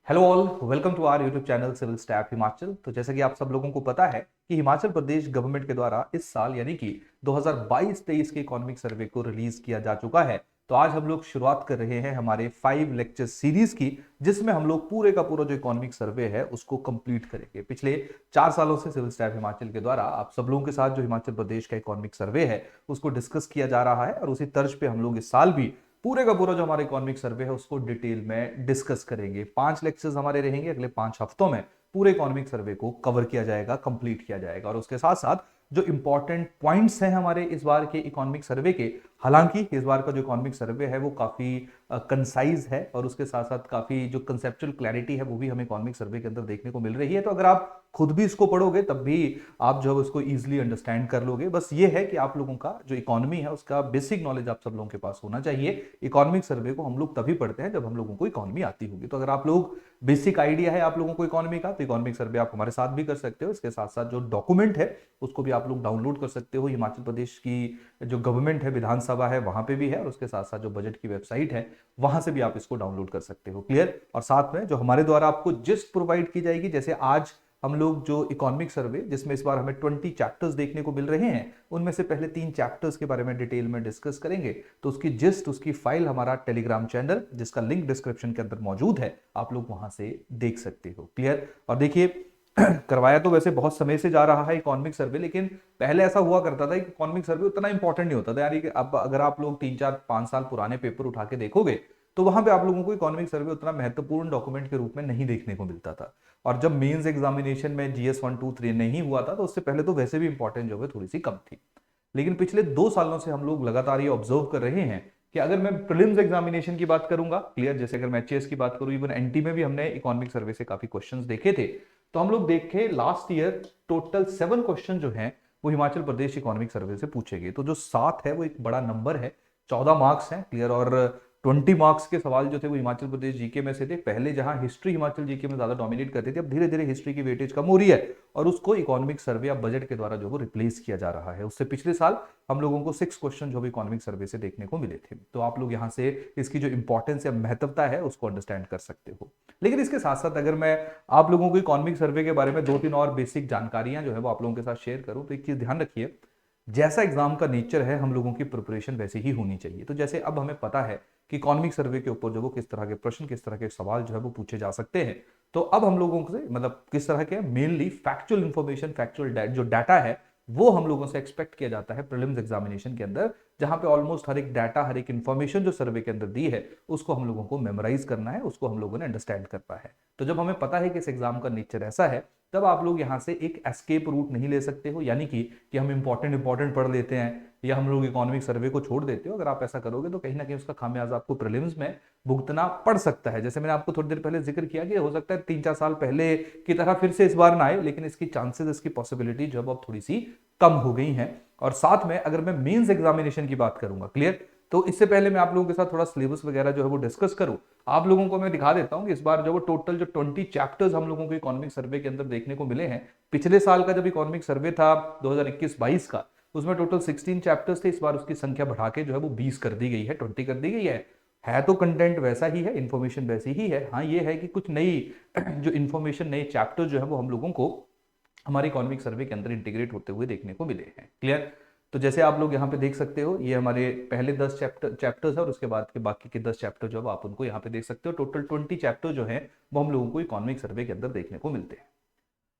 Hello all, welcome to our YouTube channel civil staff Himachal. तो जैसा कि आप सब लोगों को पता है कि हिमाचल प्रदेश गवर्नमेंट के द्वारा इस साल यानी कि 2022-23 के इकोनॉमिक सर्वे को रिलीज किया जा चुका है। तो आज हम लोग शुरुआत कर रहे हैं हमारे 5 लेक्चर सीरीज की, जिसमें हम लोग पूरे का पूरा जो इकोनॉमिक सर्वे है उसको कंप्लीट करेंगे। पिछले 4 सालों से सिविल स्टैफ हिमाचल के द्वारा आप सब लोगों के साथ जो हिमाचल प्रदेश का इकोनॉमिक सर्वे है उसको डिस्कस किया जा रहा है, और उसी तर्ज पे हम लोग इस साल भी पूरे का पूरा जो हमारा इकोनॉमिक सर्वे है उसको डिटेल में डिस्कस करेंगे। 5 लेक्चर्स हमारे रहेंगे अगले 5 हफ्तों में। पूरे इकोनॉमिक सर्वे को कवर किया जाएगा, कंप्लीट किया जाएगा, और उसके साथ साथ जो इंपॉर्टेंट पॉइंट्स हैं हमारे इस बार के इकोनॉमिक सर्वे के। हालांकि इस बार का जो इकोनॉमिक सर्वे है वो काफी कंसाइज है, और उसके साथ साथ काफी जो कंसेप्चुअल क्लैरिटी है वो भी हमें इकोनॉमिक सर्वे के अंदर देखने को मिल रही है। तो अगर आप खुद भी इसको पढ़ोगे तब भी आप जो है उसको इजीली अंडरस्टैंड कर लोगे। बस ये है कि आप लोगों का जो इकोनॉमी है उसका बेसिक नॉलेज आप सब लोगों के पास होना चाहिए। इकोनॉमिक सर्वे को हम लोग तभी पढ़ते हैं जब हम लोगों को इकोनॉमी आती होगी। तो अगर आप लोग बेसिक आइडिया है आप लोगों को इकोनॉमी का, तो इकोनॉमिक सर्वे आप हमारे साथ भी कर सकते हो। इसके साथ साथ जो डॉक्यूमेंट है उसको भी आप लोग डाउनलोड कर सकते हो। हिमाचल प्रदेश की जो गवर्नमेंट है, विधानसभा है, वहां पे भी है, और उसके साथ साथ जो बजट की वेबसाइट है वहां से भी आप इसको डाउनलोड कर सकते हो। क्लियर। और साथ में जो हमारे द्वारा आपको जिस्ट प्रोवाइड की जाएगी, जैसे आज हम लोग जो इकोनॉमिक सर्वे जिसमें इस बार हमें 20 चैप्टर्स देखने को मिल रहे हैं, उनमें से पहले 3 चैप्टर्स के बारे में डिटेल में डिस्कस करेंगे। तो उसकी जिस्ट, उसकी फाइल हमारा टेलीग्राम चैनल जिसका लिंक डिस्क्रिप्शन के अंदर मौजूद है, आप लोग वहां से देख सकते हो। क्लियर। और देखिए करवाया तो वैसे बहुत समय से जा रहा है इकोनॉमिक सर्वे, लेकिन पहले ऐसा हुआ करता था कि इकोनॉमिक सर्वे उतना इंपॉर्टेंट नहीं होता था। यानी कि अब अगर आप लोग 3 4 5 साल पुराने पेपर उठा के देखोगे तो वहां पे आप लोगों को इकोनॉमिक सर्वे उतना महत्वपूर्ण डॉक्यूमेंट के रूप में नहीं देखने को मिलता था। और जब मेंस एग्जामिनेशन में जीएस 1 2 3 नहीं हुआ था तो उससे पहले तो वैसे भी इंपॉर्टेंट जो है थोड़ी सी कम थी। लेकिन पिछले 2 सालों से हम लोग लगातार ये ऑब्जर्व कर रहे हैं कि अगर मैं प्रीलिम्स एग्जामिनेशन की बात करूंगा, क्लियर, जैसे अगर मैं एचएएस की बात करूं, इवन एनटी में भी हमने इकोनॉमिक सर्वे से काफी क्वेश्चंस देखे थे। तो हम लोग देखे लास्ट ईयर टोटल 7 क्वेश्चन जो हैं वो हिमाचल प्रदेश इकोनॉमिक सर्वे से पूछे गए। तो जो 7 है वो एक बड़ा नंबर है। 14 मार्क्स हैं, क्लियर। और 20 मार्क्स के सवाल जो थे वो हिमाचल प्रदेश जीके में से थे। पहले जहां हिस्ट्री हिमाचल जीके में ज्यादा डोमिनेट करती थी, अब धीरे धीरे हिस्ट्री की वेटेज कम हो रही है, और उसको इकोनॉमिक सर्वे या बजट के द्वारा जो वो रिप्लेस किया जा रहा है। उससे पिछले साल हम लोगों को 6 क्वेश्चन जो भी इकोनॉमिक सर्वे से देखने को मिले थे। तो आप लोग यहाँ से इसकी जो इंपॉर्टेंस या महत्वता है उसको अंडरस्टैंड कर सकते हो। लेकिन इसके साथ साथ अगर मैं आप लोगों को इकोनॉमिक सर्वे के बारे में 2 3 और बेसिक जानकारियां जो है वो आप लोगों के साथ शेयर करूं, तो एक चीज ध्यान रखिए, जैसा एग्जाम का नेचर है हम लोगों की प्रिपरेशन वैसे ही होनी चाहिए। तो जैसे अब हमें पता है कि इकोनॉमिक सर्वे के ऊपर जो वो किस तरह के प्रश्न, किस तरह के सवाल जो है वो पूछे जा सकते हैं, तो अब हम लोगों से मतलब किस तरह के मेनली फैक्चुअल इंफॉर्मेशन, फैक्चुअल जो डाटा है वो हम लोगों से एक्सपेक्ट किया जाता है प्रीलिम्स एग्जामिनेशन के अंदर, जहां पे ऑलमोस्ट हर एक डाटा, हर एक इंफॉर्मेशन जो सर्वे के अंदर दी है उसको हम लोगों को मेमोराइज करना है, उसको हम लोगों ने अंडरस्टैंड करना है। तो जब हमें पता है कि इस एग्जाम का नेचर ऐसा है, तब आप लोग यहाँ से एक एस्केप रूट नहीं ले सकते हो, यानी कि हम इंपॉर्टेंट पढ़ लेते हैं या हम लोग इकोनॉमिक सर्वे को छोड़ देते हो। अगर आप ऐसा करोगे तो कहीं ना कहीं उसका खामियाजा आपको प्रीलिम्स में भुगतना पड़ सकता है। जैसे मैंने आपको थोड़ी देर पहले जिक्र किया कि हो सकता है 3 4 साल पहले की तरह फिर से इस बार ना आए, लेकिन इसकी चांसेस, इसकी पॉसिबिलिटी जो अब थोड़ी सी कम हो गई हैं। और साथ में अगर मैं मेंस एग्जामिनेशन की बात करूंगा, क्लियर, तो इससे पहले मैं आप लोगों के साथ थोड़ा सिलेबस वगैरह जो है वो डिस्कस करूं, आप लोगों को मैं दिखा देता हूं कि इस बार जो वो टोटल जो 20 चैप्टर्स हम लोगों को इकोनॉमिक सर्वे के अंदर देखने को मिले हैं। पिछले साल का जब इकोनॉमिक सर्वे था 2021-22 का, उसमें टोटल 16 चैप्टर्स थे। इस बार उसकी संख्या बढ़ा के जो है वो 20 कर दी गई है, 20 कर दी गई है तो कंटेंट वैसा ही है, इंफॉर्मेशन वैसी ही है। हाँ, ये है कि कुछ नई जो इंफॉर्मेशन, नए चैप्टर जो है वो हम लोगों को हमारे इकोनॉमिक सर्वे के अंदर इंटीग्रेट होते हुए देखने को मिले हैं। क्लियर। तो जैसे आप लोग यहाँ पे देख सकते हो, ये हमारे पहले 10 चैप्टर्स है, और उसके बाद के बाकी के 10 चैप्टर जो है आप उनको यहाँ पे देख सकते हो। टोटल 20 चैप्टर जो है वो हम लोगों को इकोनॉमिक सर्वे के अंदर देखने को मिलते हैं।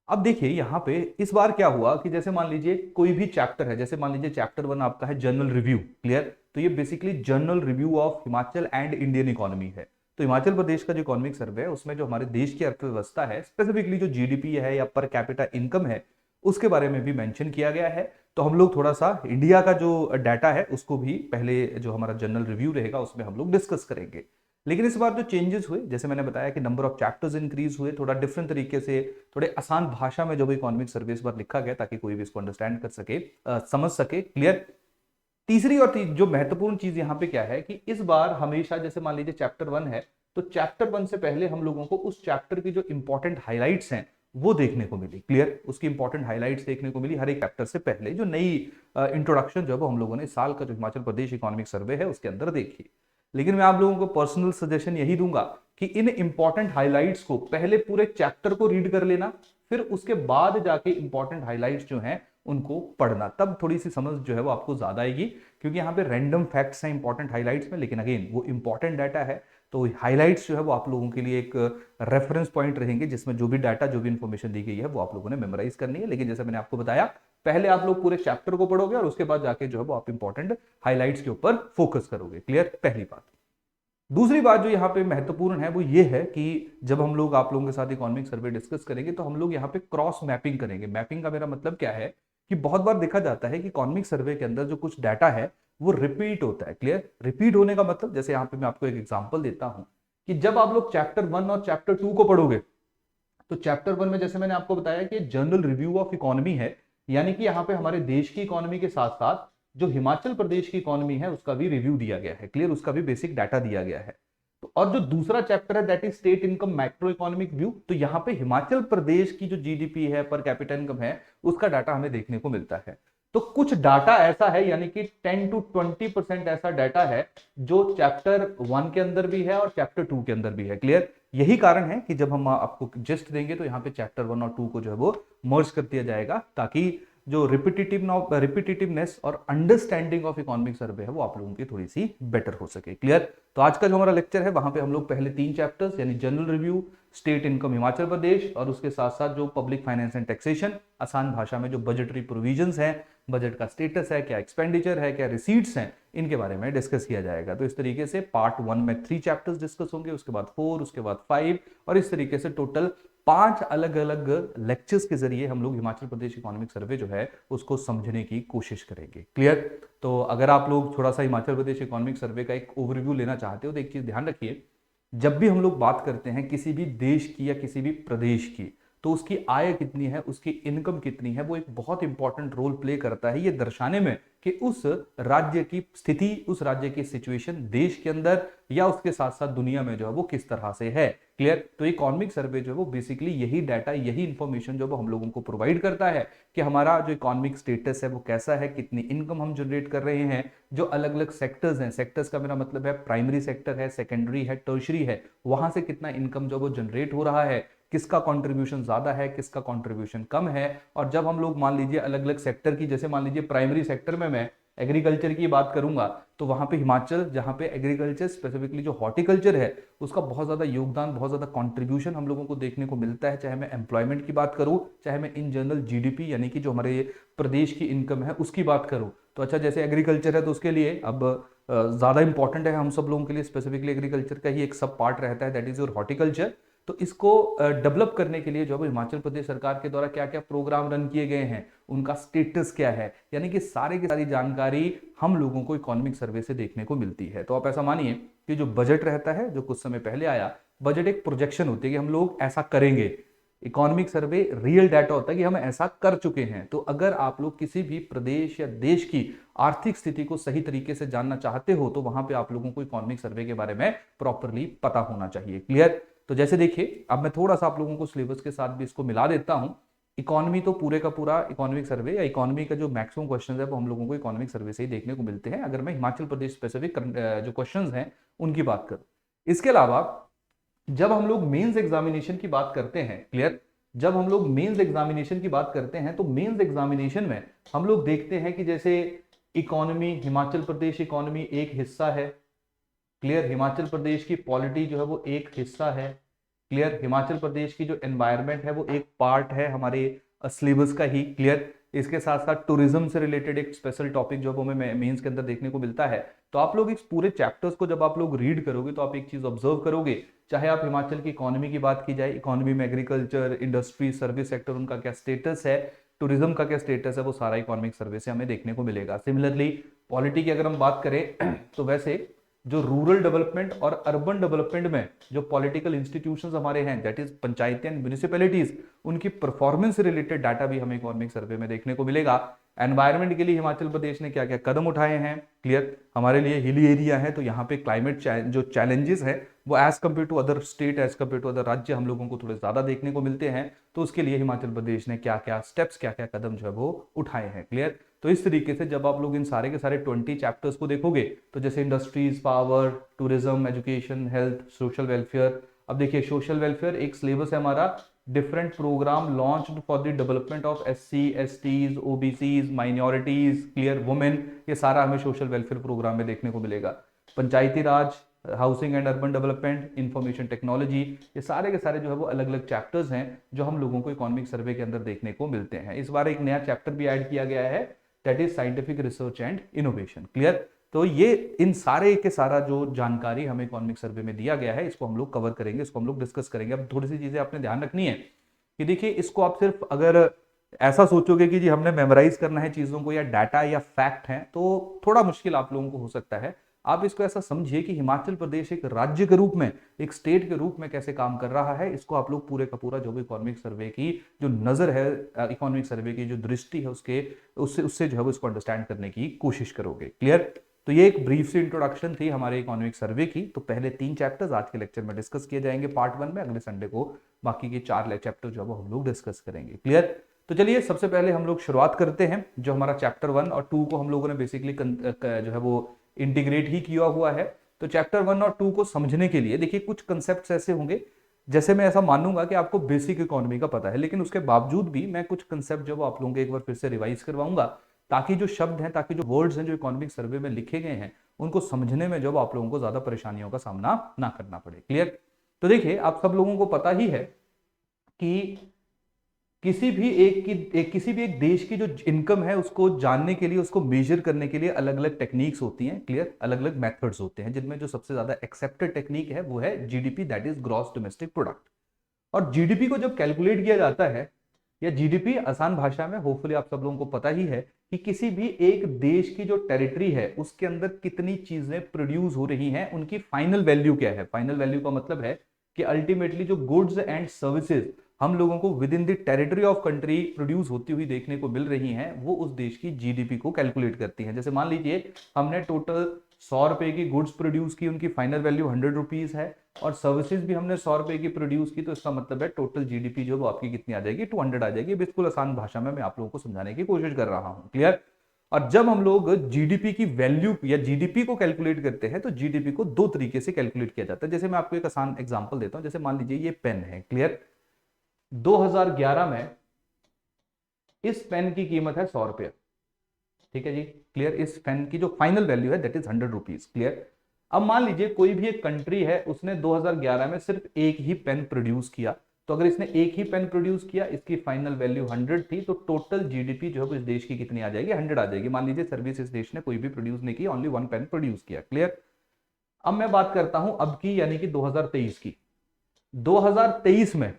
अब देखिए यहाँ पे इस बार क्या हुआ कि जैसे मान लीजिए कोई भी चैप्टर है, जैसे मान लीजिए चैप्टर 1 आपका है जनरल रिव्यू, क्लियर, तो ये basically general review of Himachal and Indian economy है। तो हिमाचल प्रदेश का जो इकोनॉमिक सर्वे है उसमें जो हमारे देश की अर्थव्यवस्था है, स्पेसिफिकली जो जीडीपी है या पर कैपिटा इनकम है, उसके बारे में भी मेंशन किया गया है। तो हम लोग थोड़ा सा इंडिया का जो डाटा है उसको भी पहले जो हमारा जनरल रिव्यू रहेगा उसमें हम लोग डिस्कस करेंगे। लेकिन इस बार जो चेंजेस हुए, जैसे मैंने बताया कि नंबर ऑफ चैप्टर्स इंक्रीज हुए, थोड़ा डिफरेंट तरीके से, थोड़े आसान भाषा में जो भी इकोनॉमिक सर्वे इस बार लिखा गया ताकि कोई भी इसको अंडरस्टैंड कर सके, समझ सके। क्लियर। तीसरी और जो महत्वपूर्ण चीज यहाँ पे क्या है कि इस बार हमेशा जैसे मान लीजिए चैप्टर 1 है, तो चैप्टर 1 से पहले हम लोगों को उस चैप्टर की जो इंपॉर्टेंट हाइलाइट्स हैं वो देखने को मिली। क्लियर। उसकी इंपॉर्टेंट हाइलाइट्स देखने को मिली हर एक चैप्टर से पहले, जो नई इंट्रोडक्शन जो है वो हम लोगों ने इस साल का जो हिमाचल प्रदेश इकोनॉमिक सर्वे है उसके अंदर देखी। लेकिन मैं आप लोगों को पर्सनल सजेशन यही दूंगा कि इन इंपॉर्टेंट हाइलाइट्स को पहले पूरे चैप्टर को रीड कर लेना, फिर उसके बाद जाके इंपॉर्टेंट हाइलाइट्स जो हैं उनको पढ़ना, तब थोड़ी सी समझ जो है वो आपको ज्यादा आएगी। क्योंकि यहाँ पे रैंडम फैक्ट्स हैं इंपॉर्टेंट हाइलाइट्स में, लेकिन अगेन वो इंपॉर्टेंट डाटा है, तो हाइलाइट्स जो है वो आप लोगों के लिए एक रेफरेंस पॉइंट रहेंगे, जिसमें जो भी डाटा जो भी इंफॉर्मेशन दी गई है वो आप लोगों ने मेमोराइज करनी है। लेकिन जैसे मैंने आपको बताया, पहले आप लोग पूरे चैप्टर को पढ़ोगे और उसके बाद जाके जो है वो आप इंपॉर्टेंट हाइलाइट्स के ऊपर फोकस करोगे। क्लियर, पहली बात। दूसरी बात जो यहाँ पे महत्वपूर्ण है वो ये है कि जब हम लोग आप लोगों के साथ इकोनॉमिक सर्वे डिस्कस करेंगे तो हम लोग यहाँ पे क्रॉस मैपिंग करेंगे। मैपिंग का मेरा मतलब क्या है कि बहुत बार देखा जाता है कि इकोनॉमिक सर्वे के अंदर जो कुछ डाटा है वो रिपीट होता है। क्लियर, रिपीट होने का मतलब, जैसे यहाँ पे मैं आपको एक एग्जांपल देता हूं कि जब आप लोग चैप्टर 1 और चैप्टर 2 को पढ़ोगे तो चैप्टर 1 में जैसे मैंने आपको बताया कि जनरल रिव्यू ऑफ इकोनॉमी है, यानी कि यहाँ पे हमारे देश की इकोनॉमी के साथ साथ जो हिमाचल प्रदेश की इकोनॉमी है उसका भी रिव्यू दिया गया है। क्लियर, उसका भी बेसिक डाटा दिया गया है। तो और जो दूसरा चैप्टर है that is state income macro economic view, तो यहाँ पे हिमाचल प्रदेश की जो जीडीपी है, पर कैपिटा इनकम है, उसका डाटा हमें देखने को मिलता है। तो कुछ डाटा ऐसा है, यानी कि 10 to 20% ऐसा डाटा है जो चैप्टर 1 के अंदर भी है और चैप्टर 2 के अंदर भी है। क्लियर, यही कारण है कि जब हम आपको जिस्ट देंगे तो यहाँ पे चैप्टर 1 और 2 को जो है वो मर्ज कर दिया जाएगा, ताकि जो रिपीटिटिवनेस और अंडरस्टैंडिंग ऑफ इकोनॉमिक सर्वे है वो आप लोगों की थोड़ी सी बेटर हो सके। क्लियर, तो आज का जो हमारा लेक्चर है वहां पे हम लोग पहले 3 चैप्टर्स यानी general review, state income Himachal Pradesh, और उसके साथ साथ जो पब्लिक फाइनेंस एंड टैक्सेशन, आसान भाषा में जो बजटरी प्रोविजंस हैं, बजट का स्टेटस है, क्या एक्सपेंडिचर है, क्या रिसीट्स हैं, इनके बारे में डिस्कस किया जाएगा। तो इस तरीके से पार्ट 1 में 3 चैप्टर्स डिस्कस होंगे, उसके बाद 4, उसके बाद 5, और इस तरीके से टोटल 5 अलग अलग लेक्चर्स के जरिए हम लोग हिमाचल प्रदेश इकोनॉमिक सर्वे जो है उसको समझने की कोशिश करेंगे। क्लियर, तो अगर आप लोग थोड़ा सा हिमाचल प्रदेश इकोनॉमिक सर्वे का एक ओवरव्यू लेना चाहते हो तो एक चीज ध्यान रखिए, जब भी हम लोग बात करते हैं किसी भी देश की या किसी भी प्रदेश की, तो उसकी आय कितनी है, उसकी इनकम कितनी है, वो एक बहुत इंपॉर्टेंट रोल प्ले करता है ये दर्शाने में कि उस राज्य की स्थिति, उस राज्य की सिचुएशन देश के अंदर या उसके साथ साथ दुनिया में जो है वो किस तरह से है। क्लियर, तो इकोनॉमिक सर्वे जो है वो बेसिकली यही डाटा, यही इंफॉर्मेशन जो वो हम लोगों को प्रोवाइड करता है कि हमारा जो इकोनॉमिक स्टेटस है वो कैसा है, कितनी इनकम हम जनरेट कर रहे हैं, जो अलग अलग सेक्टर्स हैं, सेक्टर्स का मेरा मतलब है प्राइमरी सेक्टर है, सेकेंडरी है, टर्शरी है, वहां से कितना इनकम जो वो जनरेट हो रहा है, किसका कंट्रीब्यूशन ज्यादा है, किसका कंट्रीब्यूशन कम है। और जब हम लोग मान लीजिए अलग अलग सेक्टर की, जैसे मान लीजिए प्राइमरी सेक्टर में मैं एग्रीकल्चर की बात करूंगा, तो वहां पे हिमाचल, जहां पे एग्रीकल्चर स्पेसिफिकली जो हॉर्टिकल्चर है उसका बहुत ज्यादा योगदान, बहुत ज्यादा कंट्रीब्यूशन हम लोगों को देखने को मिलता है। चाहे मैं एम्प्लॉयमेंट की बात करूं, चाहे मैं इन जनरल जीडीपी यानी कि जो हमारे प्रदेश की इनकम है उसकी बात करूं, तो अच्छा जैसे एग्रीकल्चर है तो उसके लिए अब ज्यादा इंपॉर्टेंट है हम सब लोगों के लिए, स्पेसिफिकली एग्रीकल्चर का ही एक सब पार्ट रहता है दैट इज योर हॉर्टिकल्चर। तो इसको डेवलप करने के लिए जो है हिमाचल प्रदेश सरकार के द्वारा क्या क्या प्रोग्राम रन किए गए हैं, उनका स्टेटस क्या है, यानी कि सारे की सारी जानकारी हम लोगों को इकोनॉमिक सर्वे से देखने को मिलती है। तो आप ऐसा मानिए कि जो बजट रहता है, जो कुछ समय पहले आया, बजट एक प्रोजेक्शन होती है कि हम लोग ऐसा करेंगे। इकोनॉमिक सर्वे रियल डाटा होता है कि हम ऐसा कर चुके हैं। तो अगर आप लोग किसी भी प्रदेश या देश की आर्थिक स्थिति को सही तरीके से जानना चाहते हो तो वहां पे आप लोगों को इकोनॉमिक सर्वे के बारे में प्रॉपरली पता होना चाहिए। क्लियर, तो जैसे देखिए अब मैं थोड़ा सा आप लोगों को सिलेबस के साथ भी इसको मिला देता हूं। इकोनॉमी तो पूरे का पूरा इकोनॉमिक सर्वे या इकोनॉमी का जो मैक्सिमम क्वेश्चंस है वो हम लोगों को इकोनॉमिक सर्वे से ही देखने को मिलते हैं, अगर मैं हिमाचल प्रदेश स्पेसिफिक जो क्वेश्चंस हैं उनकी बात करूं। इसके अलावा जब हम लोग मेंस एग्जामिनेशन की बात करते हैं, क्लियर, जब हम लोग मेंस एग्जामिनेशन की बात करते हैं तो मेंस एग्जामिनेशन में हम लोग देखते हैं कि जैसे इकोनॉमी, हिमाचल प्रदेश इकोनॉमी एक हिस्सा है। क्लियर, हिमाचल प्रदेश की पॉलिटी जो है वो एक हिस्सा है। क्लियर, हिमाचल प्रदेश की जो एनवायरनमेंट है वो एक पार्ट है हमारे सिलेबस का ही। क्लियर, इसके साथ साथ टूरिज्म से रिलेटेड एक स्पेशल टॉपिक जो हमें मेंस के अंदर देखने को मिलता है। तो आप लोग इस पूरे चैप्टर्स को जब आप लोग रीड करोगे तो आप एक चीज ऑब्जर्व करोगे, चाहे आप हिमाचल की इकोनॉमी की बात की जाए, इकोनॉमी में एग्रीकल्चर, इंडस्ट्री, सर्विस सेक्टर, उनका क्या स्टेटस है, टूरिज्म का क्या स्टेटस है, वो सारा इकोनॉमिक सर्वे से हमें देखने को मिलेगा। सिमिलरली पॉलिटी की अगर हम बात करें तो वैसे जो रूरल डेवलपमेंट और अर्बन डेवलपमेंट में जो पॉलिटिकल इंस्टीट्यूशंस हमारे हैं दैट इज पंचायतें एंड म्युनिसिपैलिटीज, उनकी परफॉर्मेंस से रिलेटेड डाटा भी हमें इकोनॉमिक सर्वे में देखने को मिलेगा। एनवायरनमेंट के लिए हिमाचल प्रदेश ने क्या क्या कदम उठाए हैं। क्लियर, हमारे लिए हिली एरिया है तो यहाँ पे क्लाइमेट जो चैलेंजेस है वो as compare to other state, as compare to other राज्य हम लोगों को थोड़े ज्यादा देखने को मिलते हैं। तो उसके लिए हिमाचल प्रदेश ने क्या क्या स्टेप्स, क्या क्या कदम जो है वो उठाए हैं। क्लियर, तो इस तरीके से जब आप लोग इन सारे के सारे 20 चैप्टर्स को देखोगे, तो जैसे industries, power, tourism, education, health, social welfare. अब देखिए सोशल वेलफेयर एक सिलेबस है हमारा, different program launched for the development of SC, STs, OBCs, minorities, clear, women, ये सारा हमें सोशल वेलफेयर प्रोग्राम में देखने को मिलेगा। Panchayati Raj, housing and urban development, information technology, ये सारे के सारे जो है वो अलग अलग चैप्टर्स हैं जो हम लोगों को इकोनॉमिक सर्वे के अंदर देखने को मिलते हैं। इस बार एक नया चैप्टर भी ऐड किया गया है, that is scientific research and innovation, clear. तो ये इन सारे के सारा जो जानकारी हमें इकोनॉमिक सर्वे में दिया गया है, इसको हम लोग कवर करेंगे, इसको हम लोग डिस्कस करेंगे। अब थोड़ी सी चीजें आपने ध्यान रखनी है कि देखिए इसको आप सिर्फ अगर ऐसा सोचोगे कि जी हमने मेमोराइज करना है चीजों को या डाटा या फैक्ट है, तो थोड़ा मुश्किल आप लोगों को हो सकता है। आप इसको ऐसा समझिए कि हिमाचल प्रदेश एक राज्य के रूप में, एक स्टेट के रूप में कैसे काम कर रहा है, इसको आप लोग पूरे का पूरा जो भी इकोनॉमिक सर्वे की जो नजर है, इकोनॉमिक सर्वे की जो दृष्टि है उसके उससे जो है वो इसको अंडरस्टैंड करने की कोशिश करोगे, क्लियर। तो ये एक ब्रीफ सी इंट्रोडक्शन थी हमारे इकोनॉमिक सर्वे की। तो पहले 3 चैप्टर्स आज के लेक्चर में डिस्कस किए जाएंगे पार्ट 1 में, अगले संडे को बाकी के 4 चैप्टर जो है हम लोग डिस्कस करेंगे, क्लियर। तो चलिए सबसे पहले हम लोग शुरुआत करते हैं। जो हमारा चैप्टर 1 और 2 को हम लोगों ने बेसिकली जो है वो इंटीग्रेट ही किया हुआ है। तो चैप्टर 1 और 2 को समझने के लिए देखिए कुछ कंसेप्ट ऐसे होंगे, जैसे मैं ऐसा मानूंगा कि आपको बेसिक इकोनॉमी का पता है, लेकिन उसके बावजूद भी मैं कुछ कंसेप्ट जो आप लोगों को एक बार फिर से रिवाइज करवाऊंगा, ताकि जो शब्द हैं, ताकि जो वर्ड्स हैं जो इकोनॉमिक सर्वे में लिखे गए हैं, उनको समझने में जब आप लोगों को ज्यादा परेशानियों का सामना ना करना पड़े, क्लियर। तो देखिए आप सब लोगों को पता ही है कि किसी भी एक देश की जो इनकम है उसको जानने के लिए, उसको मेजर करने के लिए अलग अलग टेक्निक्स होती हैं, क्लियर, अलग अलग मेथड्स होते हैं, जिनमें जो सबसे ज्यादा एक्सेप्टेड टेक्निक है वो है GDP, that is gross domestic product. और GDP को जब कैलकुलेट किया जाता है, या GDP आसान भाषा में होपफुली आप सब लोगों को पता ही है कि किसी भी एक देश की जो टेरिटरी है उसके अंदर कितनी चीजें प्रोड्यूस हो रही हैं, उनकी फाइनल वैल्यू क्या है। फाइनल वैल्यू का मतलब है कि अल्टीमेटली जो गुड्स एंड सर्विसेज हम लोगों को with in the territory of country produce होती हुई देखने को मिल रही हैं, वो उस देश की GDP को कैलकुलेट करती हैं। जैसे मान लीजिए हमने टोटल 100 रुपए की गुड्स प्रोड्यूस की, उनकी फाइनल वैल्यू 100 रुपीज है, और सर्विसेज भी हमने 100 रुपए की प्रोड्यूस की, तो इसका मतलब है टोटल GDP जो वो आपकी कितनी आ जाएगी, 200 आ जाएगी। बिल्कुल आसान भाषा में मैं आप लोगों को समझाने की कोशिश कर रहा हूं, क्लियर। और जब हम लोग GDP की वैल्यू या GDP को कैलकुलेट करते हैं, तो GDP को 2 तरीके से कैलकुलेट किया जाता है। जैसे मैं आपको एक आसान एग्जांपल देता हूं, जैसे मान लीजिए ये पेन है, क्लियर। 2011 में इस पेन की कीमत है 100 रुपये, ठीक है जी, क्लियर। इस पेन की जो फाइनल वैल्यू है दैट इज 100 रुपीज, क्लियर। अब मान लीजिए कोई भी एक कंट्री है, उसने 2011 में सिर्फ एक ही पेन प्रोड्यूस किया, तो अगर इसने एक ही पेन प्रोड्यूस किया, इसकी फाइनल वैल्यू 100 थी, तो टोटल GDP जो है इस देश की कितनी आ जाएगी, 100 आ जाएगी। मान लीजिए सर्विस इस देश ने कोई भी प्रोड्यूस नहीं की, ओनली 1 पेन प्रोड्यूस किया, क्लियर। अब मैं बात करता हूं अब की, यानी कि 2023 की। 2023 में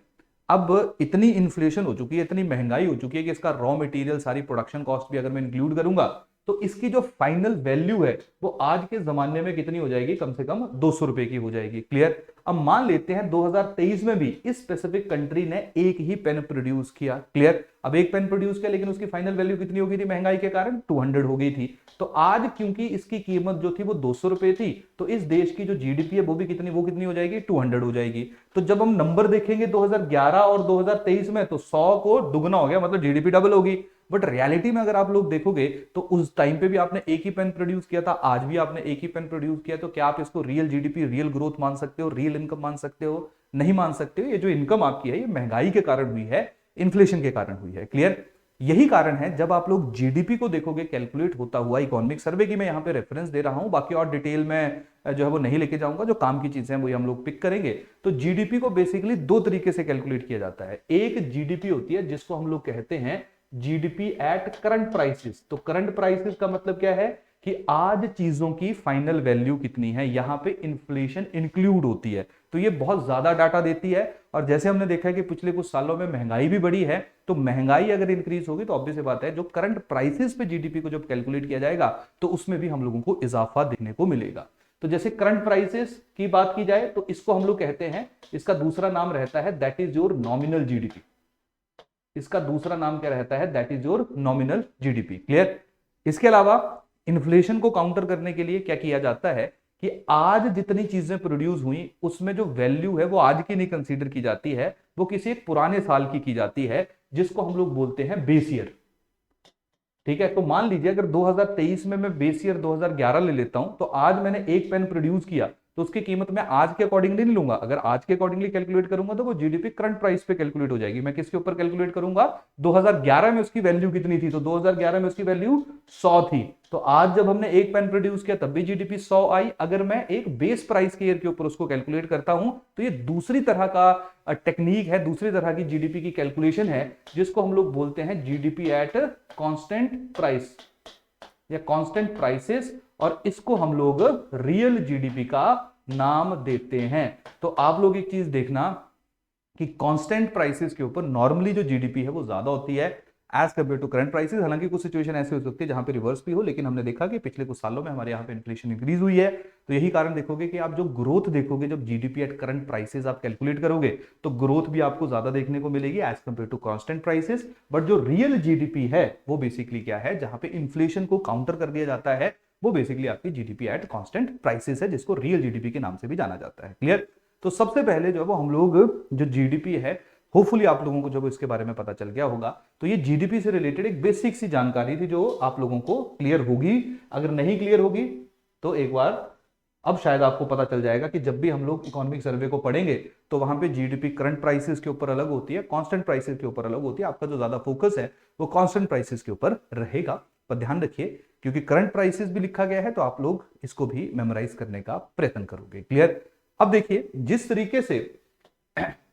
अब इतनी इन्फ्लेशन हो चुकी है, इतनी महंगाई हो चुकी है कि इसका रॉ मटेरियल, सारी प्रोडक्शन कॉस्ट भी अगर मैं इंक्लूड करूंगा, तो इसकी जो फाइनल वैल्यू है वो आज के जमाने में कितनी हो जाएगी, कम से कम 200 रुपए की हो जाएगी, क्लियर। अब मान लेते हैं 2023 में भी इस स्पेसिफिक कंट्री ने एक ही पेन प्रोड्यूस किया, क्लियर। अब एक पेन प्रोड्यूस किया, लेकिन उसकी फाइनल वैल्यू कितनी हो गई थी, महंगाई के कारण 200 हो गई थी। तो आज क्योंकि इसकी कीमत जो थी वो 200 रुपए थी, तो इस देश की जो GDP है वो कितनी हो जाएगी, 200 हो जाएगी। तो जब हम नंबर देखेंगे 2011 और 2023 में, तो 100 को दुगना हो गया, मतलब GDP डबल होगी। बट रियलिटी में अगर आप लोग देखोगे तो उस टाइम पे भी आपने एक ही पेन प्रोड्यूस किया था, आज भी आपने एक ही पेन प्रोड्यूस किया, तो क्या आप इसको रियल GDP, रियल ग्रोथ मान सकते हो, रियल इनकम मान सकते हो? नहीं मान सकते हो। ये जो इनकम आपकी है ये महंगाई के कारण हुई है, इन्फ्लेशन के कारण हुई है, क्लियर। यही कारण है जब आप लोग GDP को देखोगे कैलकुलेट होता हुआ, इकोनॉमिक सर्वे की मैं यहां पे रेफरेंस दे रहा हूं, बाकी और डिटेल में जो है वो नहीं लेके जाऊंगा, जो काम की चीजें हैं वो हम लोग पिक करेंगे। तो GDP को बेसिकली 2 तरीके से कैलकुलेट किया जाता है। एक GDP होती है जिसको हम लोग कहते हैं GDP एट करंट प्राइसेस। तो करंट प्राइसेस का मतलब क्या है कि आज चीजों की फाइनल वैल्यू कितनी है, यहां पे इन्फ्लेशन इंक्लूड होती है, तो ये बहुत ज्यादा डाटा देती है। और जैसे हमने देखा है कि पिछले कुछ सालों में महंगाई भी बढ़ी है, तो महंगाई अगर इंक्रीज होगी तो ऑब्वियस बात है जो करंट प्राइसेस पे GDP को जब कैलकुलेट किया जाएगा तो उसमें भी हम लोगों को इजाफा देखने को मिलेगा। तो जैसे करंट प्राइसेस की बात की जाए तो इसको हम लोग कहते हैं, इसका दूसरा नाम रहता है that is your nominal GDP। इसका दूसरा नाम क्या रहता है, that is your nominal GDP, clear. इसके अलावा इन्फ्लेशन को काउंटर करने के लिए क्या किया जाता है कि आज जितनी चीजें प्रोड्यूस हुई उसमें जो वैल्यू है वो आज की नहीं कंसीडर की जाती है, वो किसी एक पुराने साल की जाती है, जिसको हम लोग बोलते हैं बेस ईयर। ठीक है। तो मान लीजिए अगर 2023 में मैं बेस ईयर 2011 ले लेता हूं, तो आज मैंने एक पेन प्रोड्यूस किया तो उसकी कीमत मैं आज के अकॉर्डिंगली नहीं लूंगा। अगर आज के अकॉर्डिंगली कैलकुलेट करूंगा तो वो जीडीपी करंट प्राइस पे कैलकुलेट हो जाएगी। मैं किसके ऊपर कैलकुलेट करूंगा, 2011 में उसकी वैल्यू कितनी थी, तो 2011 में उसकी वैल्यू 100 थी। तो आज जब हमने एक पेन प्रोड्यूस किया तब भी जीडीपी 100 आई। अगर मैं एक बेस प्राइस के ईयर के ऊपर उसको कैलकुलेट करता हूं तो ये दूसरी तरह का टेक्निक है, दूसरी तरह की जीडीपी की कैलकुलेशन है, जिसको हम लोग बोलते हैं जीडीपी एट कांस्टेंट प्राइस या कांस्टेंट प्राइसेस, और इसको हम लोग रियल जीडीपी का नाम देते हैं। तो आप लोग एक चीज देखना कि कांस्टेंट प्राइसेस के ऊपर नॉर्मली जो जीडीपी है वो ज्यादा होती है as compare to current prices. हालांकि कुछ सिचुएशन ऐसी हो सकती है जहां पे रिवर्स भी हो, लेकिन हमने देखा कि पिछले कुछ सालों में हमारे यहाँ पे इन्फ्लेशन इंक्रीज हुई है। तो यही कारण देखोगे कि आप जो ग्रोथ देखोगे, जब जीडीपी एट करंट प्राइसेस आप कैलकुलेट करोगे तो ग्रोथ भी आपको ज्यादा देखने को मिलेगी as compare to constant prices. But जो रियल जीडीपी है वो बेसिकली क्या है, जहां पे इन्फ्लेशन को काउंटर कर दिया जाता है, वो बेसिकली आपकी जीडीपी एट कांस्टेंट प्राइसेस है, जिसको रियल जीडीपी के नाम से भी जाना जाता है। क्लियर। तो सबसे पहले जो वो हम लोग जो जीडीपी है, होपफुली आप लोगों को जब इसके बारे में पता चल गया होगा, तो ये जीडीपी से रिलेटेड एक बेसिक सी जानकारी थी जो आप लोगों को क्लियर होगी। अगर नहीं क्लियर होगी तो एक बार अब शायद आपको पता चल जाएगा कि जब भी हम लोग इकोनॉमिक सर्वे को पढ़ेंगे तो वहां पे जीडीपी करंट प्राइसेस के ऊपर अलग होती है, कांस्टेंट प्राइसेस के ऊपर अलग होती है। आपका जो ज्यादा फोकस है वो कांस्टेंट प्राइसेस के ऊपर रहेगा। पर ध्यान रखिए, क्योंकि करंट प्राइसेस भी लिखा गया है तो आप लोग इसको भी मेमोराइज करने का प्रयत्न करोगे। क्लियर। अब देखिए, जिस तरीके से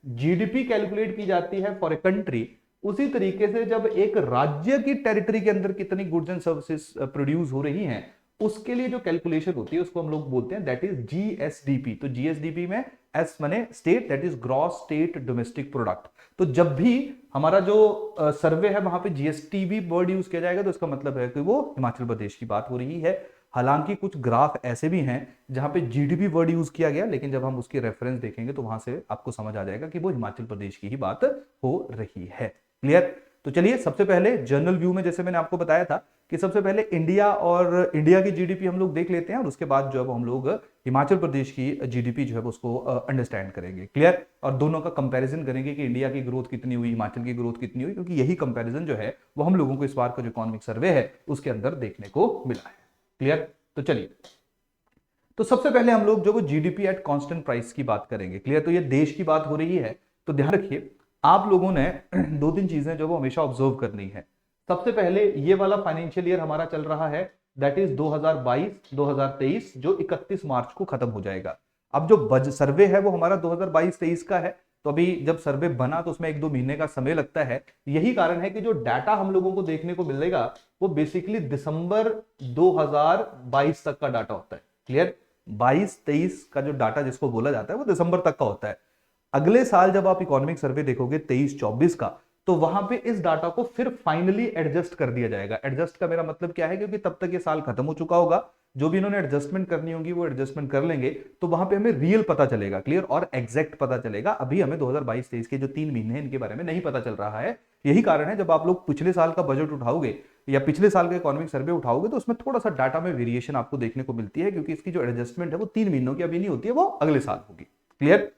जीडीपी कैलकुलेट की जाती है फॉर ए कंट्री, उसी तरीके से जब एक राज्य की टेरिटरी के अंदर कितनी गुड्स एंड सर्विसेज प्रोड्यूस हो रही हैं, उसके लिए जो कैलकुलेशन होती है उसको हम लोग बोलते हैं दैट इज जीएसडीपी। तो जीएसडीपी में एस माने state, that is gross state domestic product. तो जब भी हमारा जो सर्वे है वहां पे जीएसटीबी वर्ड यूज किया जाएगा तो इसका मतलब है कि वो हिमाचल प्रदेश की बात हो रही है। हालांकि कुछ ग्राफ ऐसे भी हैं जहां पे जीडीपी वर्ड यूज किया गया, लेकिन जब हम उसकी रेफरेंस देखेंगे तो वहां से आपको समझ आ जाएगा कि वो हिमाचल प्रदेश की ही बात हो रही है। क्लियर। तो चलिए, सबसे पहले जनरल व्यू में जैसे मैंने आपको बताया था कि सबसे पहले इंडिया और इंडिया की जीडीपी हम लोग देख लेते हैं, और उसके बाद जो है हम लोग हिमाचल प्रदेश की जीडीपी जो है उसको अंडरस्टैंड करेंगे। क्लियर। और दोनों का कंपैरिजन करेंगे कि इंडिया की ग्रोथ कितनी हुई, हिमाचल की ग्रोथ कितनी हुई, क्योंकि यही कंपैरिजन जो है वो हम लोगों को इस बार का जो इकोनॉमिक सर्वे है उसके अंदर देखने को मिला है। क्लियर। तो चलिए, तो सबसे पहले हम लोग जो वो जीडीपी एट कांस्टेंट प्राइस की बात करेंगे। क्लियर। तो ये देश की बात हो रही है, तो ध्यान रखिए आप लोगों ने दो तीन चीजें जो वो हमेशा ऑब्जर्व करनी है। सबसे पहले ये वाला फाइनेंशियल ईयर हमारा चल रहा है, दैट इज 2022-2023, जो 31 मार्च को खत्म हो जाएगा। अब जो बजट सर्वे है वो हमारा 2022-23 का है, तो अभी जब सर्वे बना तो उसमें 1-2 महीने का समय लगता है। यही कारण है कि जो डाटा हम लोगों को देखने को मिलेगा वो बेसिकली दिसंबर 2022 तक का डाटा होता है। क्लियर। 22-23 का जो डाटा जिसको बोला जाता है वो दिसंबर तक का होता है। अगले साल जब आप इकोनॉमिक सर्वे देखोगे 23-24 का, तो वहां पे इस डाटा को फिर फाइनली एडजस्ट कर दिया जाएगा। एडजस्ट का मेरा मतलब क्या है, क्योंकि तब तक ये साल खत्म हो चुका होगा, जो भी इन्होंने एडजस्टमेंट करनी होगी वो एडजस्टमेंट कर लेंगे, तो वहां पे हमें रियल पता चलेगा। क्लियर। और एग्जैक्ट पता चलेगा। अभी हमें 2022-23 के जो 3 महीने हैं इनके बारे में नहीं पता चल रहा है। यही कारण है जब आप लोग पिछले साल का बजट उठाओगे या पिछले साल का इकोनॉमिक सर्वे उठाओगे तो उसमें थोड़ा सा डाटा में वेरिएशन आपको देखने को मिलती है, क्योंकि इसकी जो एडजस्टमेंट है वो 3 महीनों की अभी नहीं होती है, वो अगले साल होगी। क्लियर।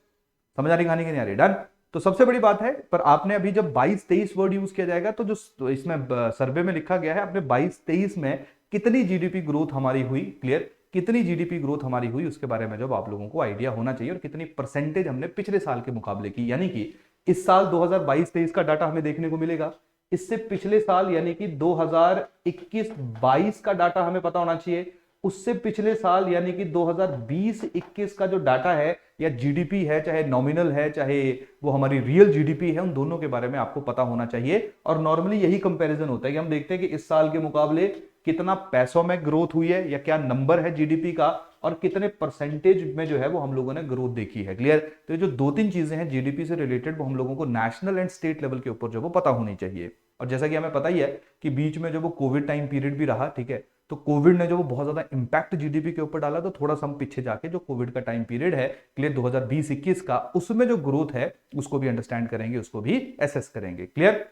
समझ आ रही कहानी की नहीं आ रही। डन। तो सबसे बड़ी बात है, पर आपने अभी जब 22-23 वर्ड यूज किया जाएगा तो जो तो इसमें सर्वे में लिखा गया है, आपने 22-23 में कितनी जीडीपी ग्रोथ हमारी हुई, क्लियर, कितनी जीडीपी ग्रोथ हमारी हुई उसके बारे में जब आप लोगों को आइडिया होना चाहिए, और कितनी परसेंटेज हमने पिछले साल के मुकाबले की। यानी कि इस साल 2022-23 का डाटा हमें देखने को मिलेगा, इससे पिछले साल यानी कि 2021-22 का डाटा हमें पता होना चाहिए, उससे पिछले साल यानी कि 2020-21 का जो डाटा है या जीडीपी है, चाहे नॉमिनल है चाहे वो हमारी रियल जीडीपी है, उन दोनों के बारे में आपको पता होना चाहिए। और नॉर्मली यही कंपैरिजन होता है कि हम देखते हैं कि इस साल के मुकाबले कितना पैसों में ग्रोथ हुई है या क्या नंबर है जीडीपी का, और कितने परसेंटेज में जो है वो हम लोगों ने ग्रोथ देखी है। क्लियर। तो ये जो 2-3 चीजें हैं जीडीपी से रिलेटेड, वो हम लोगों को नेशनल एंड स्टेट लेवल के ऊपर जो वो पता होनी चाहिए। और जैसा कि हमें पता ही है कि बीच में जो वो कोविड टाइम पीरियड भी रहा, ठीक है, तो कोविड ने जो वो बहुत ज्यादा इंपैक्ट जीडीपी के ऊपर डाला, तो थोड़ा सा हम पीछे जाके जो कोविड का टाइम पीरियड है, क्लियर, 2020-21 का, उसमें जो ग्रोथ है उसको भी अंडरस्टैंड करेंगे, उसको भी एसेस करेंगे। क्लियर।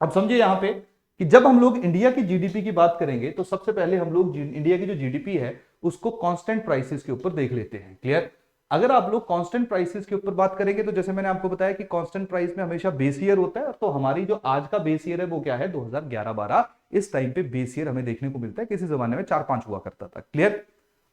अब समझिए यहां पे कि जब हम लोग इंडिया की जीडीपी की बात करेंगे तो सबसे पहले हम लोग इंडिया की जो जीडीपी है उसको कांस्टेंट प्राइसेस के ऊपर देख लेते हैं। क्लियर। अगर आप लोग कांस्टेंट प्राइसेस के ऊपर बात करेंगे तो जैसे मैंने आपको बताया कि कांस्टेंट प्राइस में हमेशा बेस ईयर होता है, तो हमारी जो आज का बेस ईयर है वो क्या है, 2011-12 इस टाइम पे बेस ईयर हमें देखने को मिलता है, किसी जमाने में 4-5 हुआ करता था। क्लियर।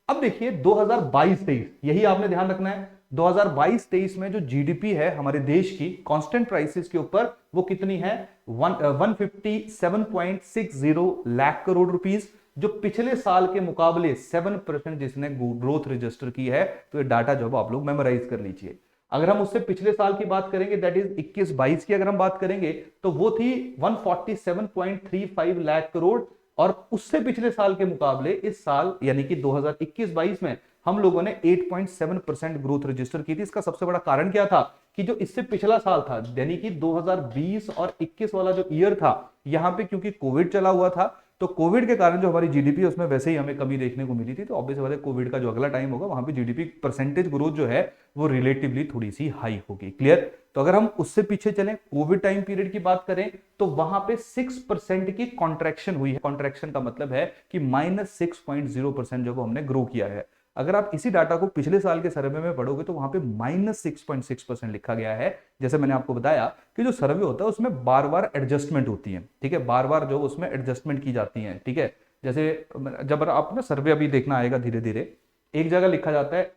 अब देखिए 2022-23 यही आपने ध्यान रखना है। 2022-23 में जो जीडीपी है हमारे देश की कांस्टेंट प्राइसेस के ऊपर वो कितनी है, 157.60 लाख करोड़ रुपीस, जो पिछले साल के मुकाबले 7% जिसने ग्रोथ रजिस्टर की है। तो ये डाटा जो आप लोग मेमोराइज कर लीजिए। अगर हम उससे पिछले साल की बात करेंगे, दैट इज 21-22 की अगर हम बात करेंगे, तो वो थी 147.35 लाख करोड़, और उससे पिछले साल के मुकाबले इस साल यानी कि 2021-22 में हम लोगों ने 8.7% ग्रोथ रजिस्टर की थी। इसका सबसे बड़ा कारण क्या था कि जो इससे पिछला साल था यानी कि 2020 और 21 वाला जो ईयर था, यहां पे क्योंकि कोविड चला हुआ था, तो कोविड के कारण जो हमारी जीडीपी है उसमें वैसे ही हमें कमी देखने को मिली थी। तो ऑब्वियस बात है कोविड का जो अगला टाइम होगा वहां पे जीडीपी परसेंटेज ग्रोथ जो है वो रिलेटिवली थोड़ी सी हाई होगी। क्लियर। तो अगर हम उससे पीछे चलें, कोविड टाइम पीरियड की बात करें, तो वहां पे 6% की कॉन्ट्रैक्शन हुई है। कॉन्ट्रैक्शन का मतलब है कि -6.0% जो हमने ग्रो किया है। अगर आप इसी डाटा को पिछले साल के सर्वे में पढ़ोगे तो वहां पे -6.6% लिखा गया है। जैसे मैंने आपको बताया कि जो सर्वे होता है उसमें बार बार एडजस्टमेंट होती है, ठीक है, बार बार जो उसमें एडजस्टमेंट की जाती है, ठीक है। जैसे जब आप ना सर्वे अभी देखना आएगा धीरे धीरे, एक जगह लिखा जाता है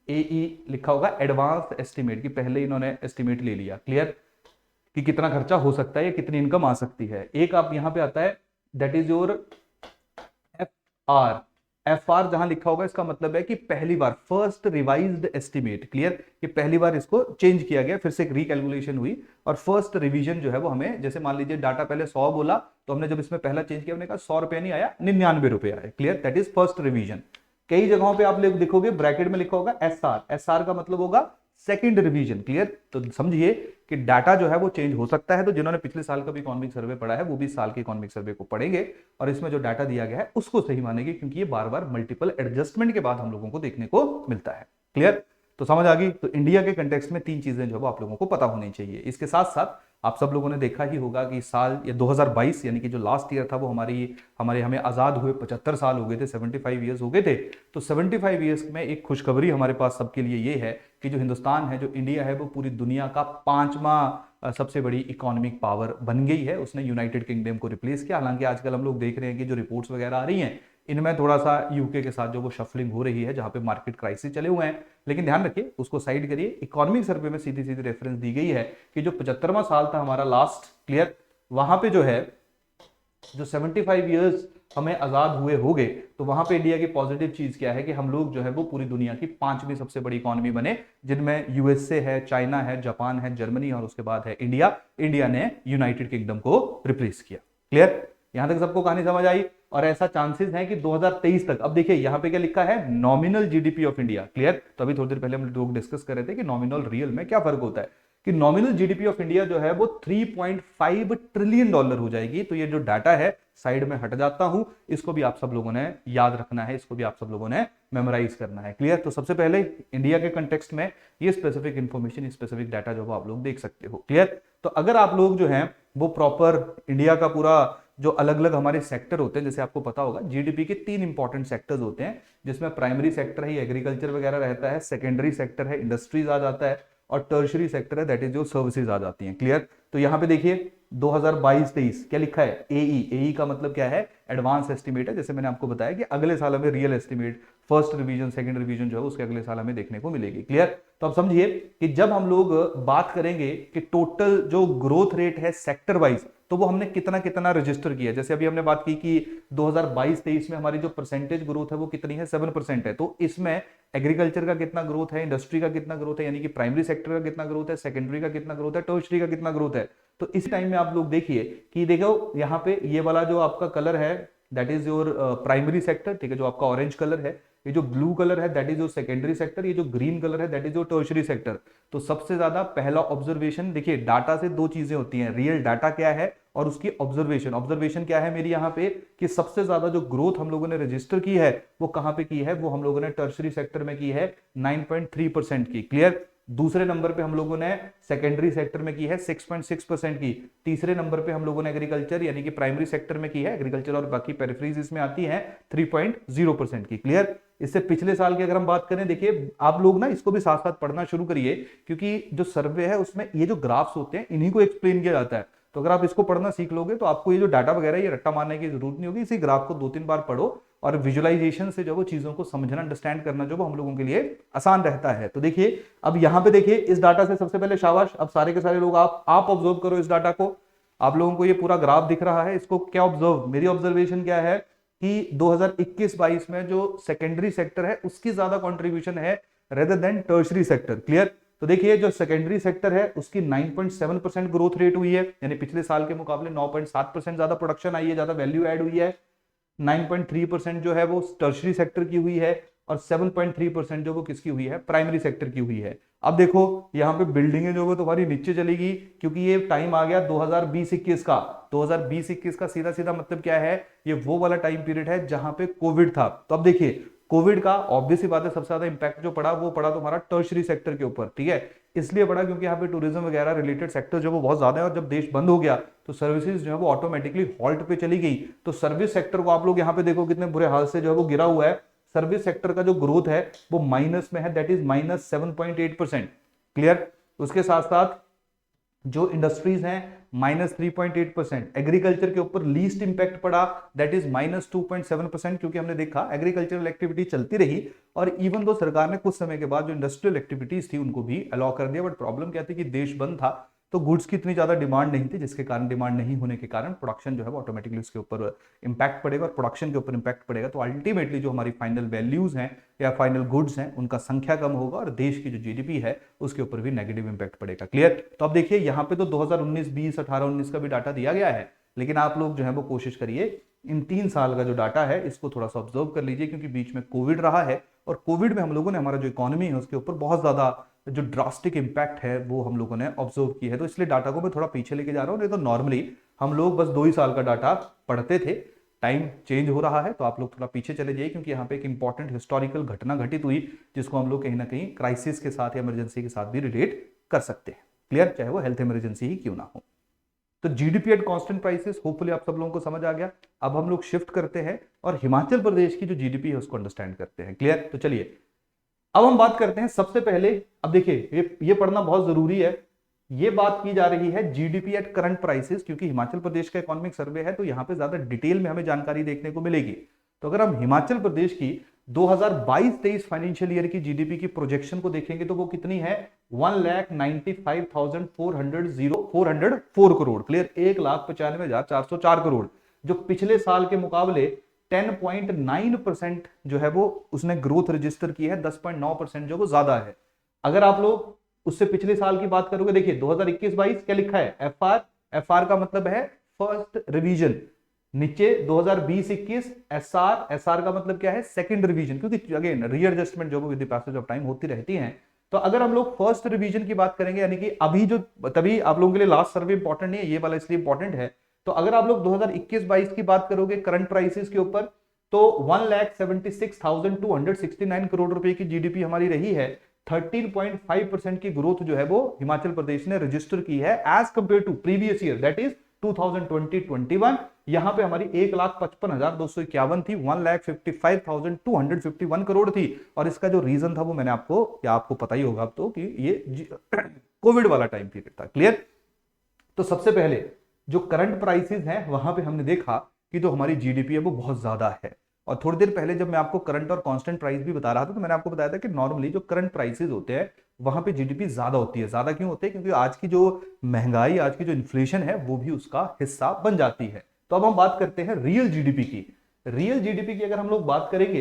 एई लिखा होगा एडवांस एस्टिमेट, की पहले इन्होंने एस्टिमेट ले लिया। क्लियर। कि कितना खर्चा हो सकता है या कितनी इनकम आ सकती है। एक आप यहां पे आता है that is your F R जहां लिखा होगा इसका मतलब है कि पहली बार फर्स्ट रिवाइज्ड एस्टिमेट। क्लियर। कि पहली बार इसको चेंज किया गया, फिर से एक रिकैलकुलेशन हुई और फर्स्ट रिवीजन जो है वो हमें, जैसे मान लीजिए डाटा पहले 100 बोला, तो हमने जब इसमें पहला चेंज किया हमने कहा 100 रुपया नहीं आया, 99 रुपए आए। Clear. That is first revision. कई जगहों पे आप लोग देखोगे ब्रैकेट में लिखा होगा एसआर का मतलब होगा सेकंड रिवीजन। क्लियर। तो समझिए कि डाटा जो है वो चेंज हो सकता है। तो जिन्होंने पिछले साल का भी इकोनॉमिक सर्वे पढ़ा है वो भी साल के इकोनॉमिक सर्वे को पढ़ेंगे और इसमें जो डाटा दिया गया है उसको सही मानेंगे, क्योंकि ये बार बार मल्टीपल एडजस्टमेंट के बाद हम लोगों को देखने को मिलता है। क्लियर। तो समझ आ गई। तो इंडिया के कंटेक्स्ट में 3 चीजें जो है आप लोगों को पता होनी चाहिए। इसके साथ साथ आप सब लोगों ने देखा ही होगा कि साल या 2022 यानी कि जो लास्ट ईयर था वो हमें आजाद हुए 75 साल हो गए थे, 75 ईयर्स हो गए थे। तो 75 ईयर्स में एक खुशखबरी हमारे पास सबके लिए ये है कि जो हिंदुस्तान है, जो इंडिया है, वो पूरी दुनिया का 5वां सबसे बड़ी इकोनॉमिक पावर बन गई है। उसने यूनाइटेड किंगडम को रिप्लेस किया। हालांकि आजकल हम लोग देख रहे हैं कि जो रिपोर्ट्स वगैरह आ रही हैं इनमें थोड़ा सा यूके के साथ जो वो शफलिंग हो रही है, जहां पे मार्केट क्राइसिस चले हुए हैं। लेकिन ध्यान रखिए उसको साइड करिए। इकोनॉमिक सर्वे में सीधी सीधी रेफरेंस दी गई है कि जो 75वां साल था हमारा लास्ट, क्लियर, वहां पे जो है जो 75 ईयर्स हमें आजाद हुए हो गए, तो वहां पे इंडिया की पॉजिटिव चीज क्या है कि हम लोग जो है वो पूरी दुनिया की 5वीं सबसे बड़ी इकोनॉमी बने, जिनमें यूएसए है, चाइना है, जापान है, जर्मनी और उसके बाद है इंडिया। इंडिया ने यूनाइटेड किंगडम को रिप्लेस किया। क्लियर। यहां तक सबको कहानी समझ आई। और ऐसा चांसेस है कि 2023 तक, अब देखिए यहां पे क्या लिखा है, nominal GDP of India. Clear. तो अभी थोड़ी देर पहले हम लोग डिस्कस कर रहे थे कि नॉमिनल रियल में क्या फर्क होता है, कि नॉमिनल जीडीपी ऑफ इंडिया जो है वो 3.5 ट्रिलियन डॉलर हो जाएगी। तो ये जो डाटा है साइड में हट जाता हूं, इसको भी आप सब लोगों ने याद रखना है, इसको भी आप सब लोगों ने मेमोराइज करना है। क्लियर। तो सबसे पहले इंडिया के कंटेक्स्ट में ये स्पेसिफिक इंफॉर्मेशन, स्पेसिफिक डाटा जो आप लोग देख सकते हो। क्लियर। तो अगर आप लोग जो है वो प्रॉपर इंडिया का पूरा जो अलग अलग हमारे सेक्टर होते हैं, जैसे आपको पता होगा जीडीपी के 3 इंपॉर्टेंट सेक्टर्स होते हैं, जिसमें प्राइमरी सेक्टर है एग्रीकल्चर वगैरह रहता है, सेकेंडरी सेक्टर है इंडस्ट्रीज आ जाता है, और टर्शरी सेक्टर है दैट इज जो सर्विसेज आ जाती हैं। क्लियर। तो यहां पे देखिए 2022-23 क्या लिखा है, एई का मतलब क्या है, एडवांस एस्टिमेट है। जैसे मैंने आपको बताया कि अगले साल हमें real estimate, first revision, second revision जो है उसके अगले साल हमें देखने को मिलेगी। क्लियर। तो अब समझिए कि जब हम लोग बात करेंगे कि टोटल जो ग्रोथ रेट है सेक्टर वाइज, तो वो हमने कितना कितना रजिस्टर किया। जैसे अभी हमने बात की कि 2022-23 में हमारी जो परसेंटेज ग्रोथ है वो कितनी है, 7% है। तो इसमें एग्रीकल्चर का कितना ग्रोथ है, इंडस्ट्री का कितना ग्रोथ है, यानी कि प्राइमरी सेक्टर का कितना ग्रोथ है, सेकेंडरी का कितना ग्रोथ है, टर्शरी का कितना ग्रोथ है। तो इस टाइम में आप लोग देखिए कि देखो यहाँ पे ये वाला जो आपका कलर है that is your primary sector, ठीक है, जो आपका ऑरेंज कलर है, ये जो ब्लू कलर है that is your secondary sector, ये जो ग्रीन कलर है that is your tertiary sector. तो सबसे ज्यादा पहला ऑब्जर्वेशन देखिए, डाटा से 2 चीजें होती हैं, रियल डाटा क्या है और उसकी ऑब्जर्वेशन। ऑब्जर्वेशन क्या है मेरी यहाँ पे कि सबसे ज्यादा जो ग्रोथ हम लोगों ने रजिस्टर की है वो कहां पे की है, वो हम लोगों ने टर्शरी सेक्टर में की है 9.3% की। क्लियर। दूसरे नंबर पे हम लोगों ने सेकेंडरी सेक्टर में की है 6.6% की। तीसरे नंबर पे हम लोगों ने एग्रीकल्चर यानी कि प्राइमरी सेक्टर में की है, एग्रीकल्चर और बाकी पेरिफेरीज इसमें आती है, 3.0% की। क्लियर। इससे पिछले साल की अगर हम बात करें, देखिए आप लोग ना इसको भी साथ साथ पढ़ना शुरू करिए, क्योंकि जो सर्वे है उसमें ये जो ग्राफ्स होते हैं इन्हीं को एक्सप्लेन किया जाता है। तो अगर आप इसको पढ़ना सीख लोगे तो आपको ये जो डाटा वगैरह ये रट्टा मारने की जरूरत नहीं होगी। इसी ग्राफ को 2-3 बार पढ़ो और विजुअलाइजेशन से जो वो चीजों को समझना, अंडरस्टैंड करना जो वो हम लोगों के लिए आसान रहता है। तो देखिए अब यहाँ पे देखिए इस डाटा से सबसे पहले शाबाश, अब सारे के सारे लोग आप ऑब्जर्व करो इस डाटा को। आप लोगों को ये पूरा ग्राफ दिख रहा है, इसको क्या ऑब्जर्व, मेरी ऑब्जर्वेशन क्या है कि 2021-22 में जो सेकेंडरी सेक्टर है उसकी ज्यादा कंट्रीब्यूशन है rather than tertiary sector. Clear? तो देखिए जो सेकेंडरी सेक्टर है उसकी 9.7% ग्रोथ रेट हुई है, यानी पिछले साल के मुकाबले 9.7% ज्यादा प्रोडक्शन आई है, ज्यादा वैल्यू ऐड हुई है। 9.3% जो है वो टर्शरी सेक्टर की हुई है और 7.3% जो वो किसकी हुई है, प्राइमरी सेक्टर की हुई है। अब देखो यहाँ पे बिल्डिंगें जो वो तुम्हारी नीचे चलेगी, क्योंकि ये टाइम आ गया 2020-21 का। 2020-21 का सीधा सीधा मतलब क्या है, ये वो वाला टाइम पीरियड है जहां पे कोविड था। तो अब देखिए कोविड का ऑब्वियस ही बात है सबसे ज्यादा इंपैक्ट जो पड़ा वो पड़ा तुम्हारा टर्शरी सेक्टर के ऊपर। ठीक है, इसलिए पड़ा क्योंकि यहाँ पे टूरिज्म वगैरह रिलेटेड सेक्टर जो वो बहुत ज्यादा है, और जब देश बंद हो गया तो सर्विसेज जो है वो ऑटोमेटिकली हॉल्ट पे चली गई। तो सर्विस सेक्टर को आप लोग यहाँ पे देखो कितने बुरे हाल से जो है वो गिरा हुआ है। सर्विस सेक्टर का जो ग्रोथ है वो माइनस में है, दैट इज -7.8%। क्लियर? उसके साथ साथ जो इंडस्ट्रीज हैं -3.8%। एग्रीकल्चर के ऊपर लीस्ट इंपैक्ट पड़ा, दैट इज -2.7%, क्योंकि हमने देखा एग्रीकल्चरल एक्टिविटी चलती रही और इवन दो सरकार ने कुछ समय के बाद जो इंडस्ट्रियल एक्टिविटीज थी उनको भी अलाउ कर दिया। बट प्रॉब्लम क्या थी कि देश बंद था तो गुड्स की इतनी ज्यादा डिमांड नहीं थी, जिसके कारण डिमांड नहीं होने के कारण प्रोडक्शन जो है वो ऑटोमेटिकली उसके ऊपर इंपैक्ट पड़ेगा और प्रोडक्शन के ऊपर इंपैक्ट पड़ेगा। तो अल्टीमेटली जो हमारी फाइनल वैल्यूज हैं या फाइनल गुड्स हैं उनका संख्या कम होगा और देश की जो जीडीपी है उसके ऊपर भी नेगेटिव इंपैक्ट पड़ेगा। क्लियर? तो अब देखिए यहाँ पे तो 2019, 20, 18, 19 का भी डाटा दिया गया है, लेकिन आप लोग जो है वो कोशिश करिए इन 3 साल का जो डाटा है इसको थोड़ा सा ऑब्जर्व कर लीजिए, क्योंकि बीच में कोविड रहा है और कोविड में हम लोगों ने हमारा जो इकोनॉमी है उसके ऊपर बहुत ज्यादा जो ड्रास्टिक इंपैक्ट है वो हम लोगों ने ऑब्जर्व की है। तो इसलिए डाटा को मैं थोड़ा पीछे लेके जा रहा हूँ, नहीं तो नॉर्मली हम लोग बस 2 ही साल का डाटा पढ़ते थे। टाइम चेंज हो रहा है तो आप लोग थोड़ा पीछे चले जाइए, क्योंकि यहाँ पे एक इंपॉर्टेंट हिस्टोरिकल घटना घटित हुई जिसको हम लोग कहीं ना कहीं क्राइसिस के साथ या इमरजेंसी के साथ भी रिलेट कर सकते हैं। क्लियर? चाहे वो हेल्थ इमरजेंसी ही क्यों ना हो। तो GDP at constant prices hopefully आप सब लोगों को समझ आ गया। अब हम लोग शिफ्ट करते हैं और हिमाचल प्रदेश की जो जीडीपी है उसको अंडरस्टैंड करते हैं। क्लियर? तो चलिए अब हम बात करते हैं सबसे पहले। अब देखिए ये पढ़ना बहुत जरूरी है। ये बात की जा रही है जीडीपी एट करंट प्राइसेस, क्योंकि हिमाचल प्रदेश का इकोनॉमिक सर्वे है तो यहां पे ज्यादा डिटेल में हमें जानकारी देखने को मिलेगी। तो अगर हम हिमाचल प्रदेश की 2022-23 फाइनेंशियल ईयर की जीडीपी की प्रोजेक्शन को देखेंगे तो वो कितनी है, 1,95,404 करोड़। क्लियर? 1,95,404 करोड़, जो पिछले साल के मुकाबले 10.9% जो है वो उसने ग्रोथ रजिस्टर की है, 10.9% जो वो ज्यादा है। अगर आप लोग उससे पिछले साल की बात करोगे, देखिए 2021-22 क्या लिखा है, एफआर का मतलब है फर्स्ट रिवीजन, नीचे 2020-21 एसआर का मतलब क्या है, सेकंड रिवीजन, क्योंकि अगेन रीएडजस्टमेंट जो with the passage of time होती रहती है। तो अगर हम लोग फर्स्ट रिवीजन की बात करेंगे, यानी कि अभी जो, तभी आप लोगों के लिए लास्ट सर्वे इंपॉर्टेंट नहीं है, ये वाला इसलिए इंपॉर्टेंट है। तो अगर आप लोग 2021-22 की बात करोगे करंट प्राइसेस के ऊपर, तो 1,76,269 करोड़ रुपए की जीडीपी हमारी रही है। 13.5% की ग्रोथ जो है वो हिमाचल प्रदेश ने रजिस्टर की है as compare to previous year, that is 2020-21। यहां पे हमारी 1,55,251 थी, 1,55,251 करोड़ थी। और इसका जो रीजन था वो मैंने आपको पता ही होगा अब तो, कि ये कोविड वाला टाइम पीरियड था। क्लियर? तो सबसे पहले जो करंट प्राइसेस हैं वहां पे हमने देखा कि जो हमारी जीडीपी है वो बहुत ज्यादा है। और थोड़ी देर पहले जब मैं आपको करंट और कांस्टेंट प्राइस भी बता रहा था तो मैंने आपको बताया था कि नॉर्मली जो करंट प्राइसेस होते हैं वहां पे जीडीपी ज्यादा होती है। ज्यादा क्यों होते हैं? क्योंकि आज की जो महंगाई, आज की जो इन्फ्लेशन है वो भी उसका हिस्सा बन जाती है। तो अब हम बात करते हैं रियल जीडीपी की। रियल जीडीपी की अगर हम लोग बात करेंगे,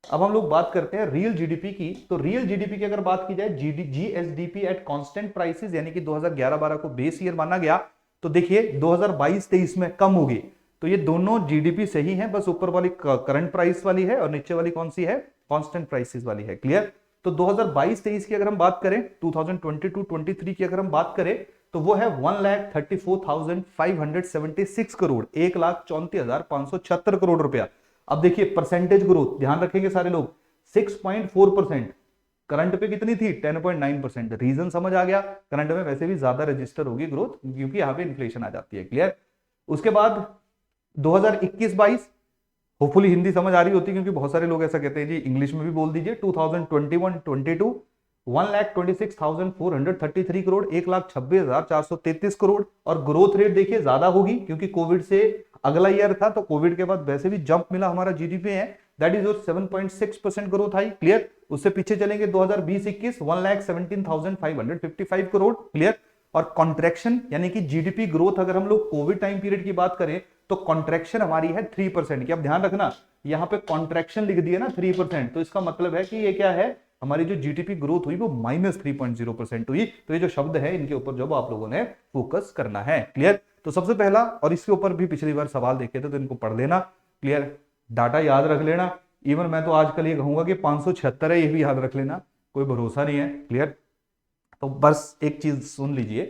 अब हम लोग बात करते हैं रियल जीडीपी की। तो रियल जीडीपी की अगर बात की जाए, जीएसडीपी एट कांस्टेंट प्राइसेस, यानी कि 2011-12 को बेस ईयर माना गया, तो देखिए 2022-23 में कम होगी। तो ये दोनों जीडीपी सही है, बस ऊपर वाली करंट प्राइस वाली है और नीचे वाली कौन सी है, कांस्टेंट प्राइसेस वाली है। क्लियर? तो 2022-23 की अगर हम बात करें, 2022-23 की अगर हम बात करें, तो वो है 1,34,576 करोड़, 1,34,576 करोड़ रुपया। अब देखिए परसेंटेज ग्रोथ ध्यान रखेंगे सारे लोग, 6.4%। करंट पे कितनी थी, 10.9%। रीजन समझ आ गया, करंट में वैसे भी ज्यादा रजिस्टर होगी ग्रोथ क्योंकि यहां पे इन्फ्लेशन आ जाती है। क्लियर? उसके बाद 2021-22, होपफुली हिंदी समझ आ रही होती, क्योंकि बहुत सारे लोग ऐसा कहते हैं जी इंग्लिश में भी बोल दीजिए। 2021-22 1,26,433 करोड़, 1,26,433 करोड़। और ग्रोथ रेट देखिए ज्यादा होगी क्योंकि कोविड से अगला ईयर था, तो कोविड के बाद वैसे भी जंप मिला हमारा जीडीपी है, that is 7.6% growth I. Clear. उससे पीछे चलेंगे 2020-21, 1,17,555 करोड़। क्लियर। और कॉन्ट्रैक्शन यानी कि जीडीपी ग्रोथ अगर हम लोग कोविड टाइम पीरियड की बात करें तो कॉन्ट्रैक्शन हमारी है 3% की। अब ध्यान रखना, यहां पे कॉन्ट्रैक्शन लिख दिया ना 3%, तो इसका मतलब है कि ये क्या है, हमारी जो जीडीपी ग्रोथ हुई वो -3.0% हुई। तो ये जो शब्द है इनके ऊपर जो आप लोगों ने फोकस करना है। क्लियर। तो सबसे पहला, और इसके ऊपर भी पिछली बार सवाल देखे थे तो इनको पढ़ लेना। क्लियर। डाटा याद रख लेना। इवन मैं तो आजकल ये कहूंगा कि 576 है, ये भी याद रख लेना, कोई भरोसा नहीं है। क्लियर। तो बस एक चीज सुन लीजिए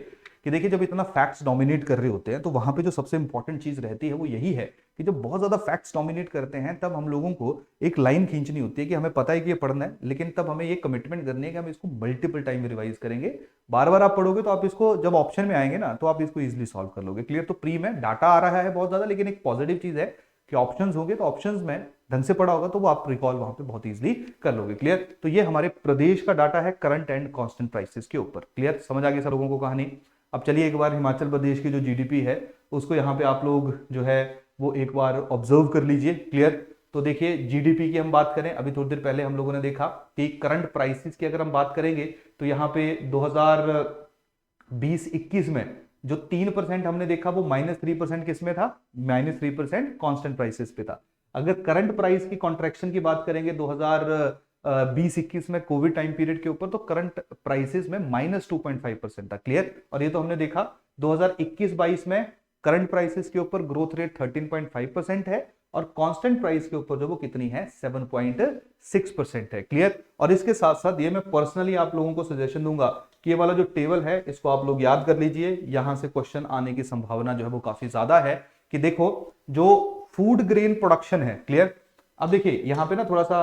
कि देखिए, जब इतना फैक्ट्स डोमिनेट कर रहे होते हैं तो वहां पे जो सबसे इंपॉर्टेंट चीज रहती है वो यही है कि जब बहुत ज्यादा फैक्ट्स डोमिनेट करते हैं तब हम लोगों को एक लाइन खींचनी होती है कि हमें पता है कि ये पढ़ना है, लेकिन तब हमें ये कमिटमेंट करनी है कि हम इसको मल्टीपल टाइम रिवाइज करेंगे। बार बार आप पढ़ोगे तो आप इसको जब ऑप्शन में आएंगे ना तो आप इसको इजिली सॉल्व कर लोगे। क्लियर। तो प्री में डाटा आ रहा है बहुत ज्यादा, लेकिन एक पॉजिटिव चीज है कि ऑप्शंस होंगे तो ऑप्शंस में ढंग से पढ़ा होगा तो वो आप रिकॉल वहां पे बहुत इजीली कर लोगे। क्लियर। तो ये हमारे प्रदेश का डाटा है करंट एंड कांस्टेंट प्राइसेस के ऊपर। क्लियर। समझ आ गई सर लोगों को कहानी। अब चलिए एक बार हिमाचल प्रदेश की जो जीडीपी है उसको यहाँ पे आप लोग जो है वो एक बार ऑब्जर्व कर लीजिए। क्लियर। तो देखिए जीडीपी की हम बात करें, अभी थोड़ी देर पहले हम लोगों ने देखा कि करंट प्राइसेस की अगर हम बात करेंगे तो यहाँ पे 2020-21 में जो 3% हमने देखा वो -3% किस में था, -3% कांस्टेंट प्राइसेस पे था। अगर करंट प्राइस की कॉन्ट्रैक्शन की बात करेंगे 2020-21 में कोविड टाइम पीरियड के ऊपर, तो करंट प्राइसेस में -2.5% था। क्लियर। और ये तो हमने देखा 2021-22 में करंट प्राइसेस के ऊपर ग्रोथ रेट 13.5% है और कांस्टेंट प्राइस के ऊपर जो वो कितनी है 7.6% है। क्लियर। और इसके साथ साथ ये मैं पर्सनली आप लोगों को सजेशन दूंगा कि ये वाला जो टेबल है इसको आप लोग याद कर लीजिए, यहां से क्वेश्चन आने की संभावना जो है वो काफी ज्यादा है। कि देखो जो फूड ग्रेन प्रोडक्शन है। क्लियर। अब देखिए यहां पे ना थोड़ा सा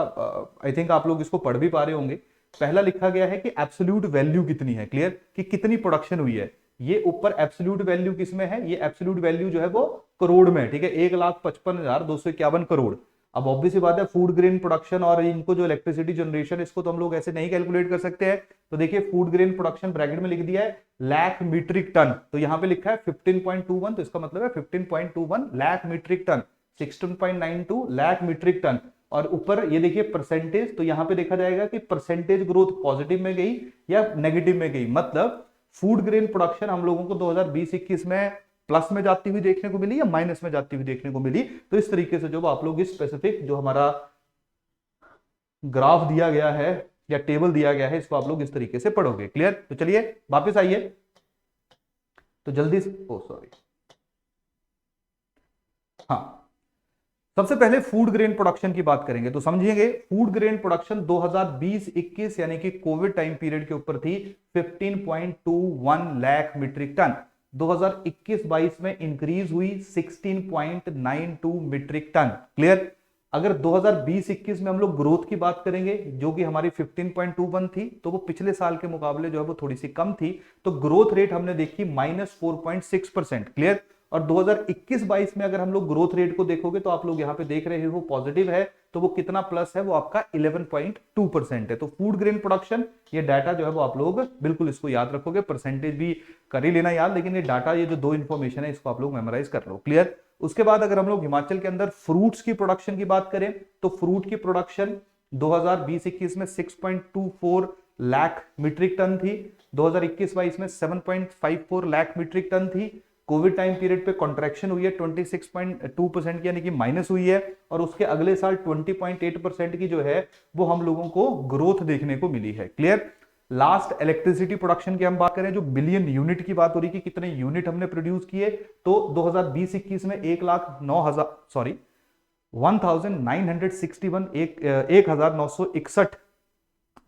आई थिंक आप लोग इसको पढ़ भी पा रहे होंगे, पहला लिखा गया है कि एब्सोल्यूट वैल्यू कितनी है। क्लियर। कि कितनी प्रोडक्शन हुई है, ये ऊपर एब्सोल्यूट वैल्यू किसमें है, ये एब्सोल्यूट वैल्यू जो है वो करोड़ में। ठीक है, 1,55,251 करोड़। अब ऑब्वियस बात है फूड ग्रेन प्रोडक्शन और इनको जो इलेक्ट्रिसिटी जनरेशन, इसको तो हम लोग ऐसे नहीं कैलकुलेट कर सकते हैं। तो देखिए फूड ग्रेन प्रोडक्शन ब्रैकेट में लिख दिया है लाख मीट्रिक टन, तो यहां पे लिखा है 15.21, तो इसका मतलब है 15.21 lakh metric ton, 16.92 lakh metric ton. और ऊपर ये देखिए परसेंटेज, तो यहां पे देखा जाएगा कि परसेंटेज ग्रोथ पॉजिटिव में गई या नेगेटिव में गई। मतलब फूड ग्रेन प्रोडक्शन हम लोगों को 2020-21 में प्लस में जाती हुई देखने को मिली या माइनस में जाती हुई देखने को मिली। तो इस तरीके से जो आप लोग इस स्पेसिफिक जो हमारा ग्राफ दिया गया है या टेबल दिया गया है इसको आप लोग इस तरीके से पढ़ोगे। क्लियर। तो चलिए वापस आइए, तो जल्दी से सॉरी हाँ, सबसे पहले फूड ग्रेन प्रोडक्शन की बात करेंगे तो समझिएंगे फूड ग्रेन प्रोडक्शन 2020-21 यानी कि कोविड टाइम पीरियड के ऊपर थी 15.21 लाख मीट्रिक टन। 2021-22 में इंक्रीज हुई 16.92 मीट्रिक टन। क्लियर। अगर 2020-21 में हम लोग ग्रोथ की बात करेंगे जो कि हमारी 15.21 थी, तो वो पिछले साल के मुकाबले जो है वो थोड़ी सी कम थी, तो ग्रोथ रेट हमने देखी -4.6%। क्लियर। और 2021-22 में अगर हम लोग ग्रोथ रेट को देखोगे तो आप लोग यहां पे देख रहे हो पॉजिटिव है, तो वो कितना प्लस है, वो आपका 11.2% है। तो फूड ग्रेन प्रोडक्शन, ये डाटा जो है वो आप लोग बिल्कुल इसको याद रखोगे, परसेंटेज भी कर ही लेना याद, लेकिन ये डाटा, ये जो दो इंफॉर्मेशन है इसको आप लोग मेमोराइज कर लो। क्लियर। उसके बाद अगर हम लोग हिमाचल के अंदर फ्रूट्स की प्रोडक्शन की बात करें तो फ्रूट की प्रोडक्शन 2020-21 में 6.24 लाख मीट्रिक टन थी, 2021-22 में 7.54 लाख मीट्रिक टन थी। कोविड टाइम पीरियड पे कॉन्ट्रैक्शन हुई है 26.2% की, यानी कि माइनस हुई है, और उसके अगले साल 20.8% की जो है वो हम लोगों को ग्रोथ देखने को मिली है। क्लियर। लास्ट इलेक्ट्रिसिटी प्रोडक्शन की हम बात करें, जो बिलियन यूनिट की बात हो रही कि कितने यूनिट हमने प्रोड्यूस किए, तो 2020-21 में 1961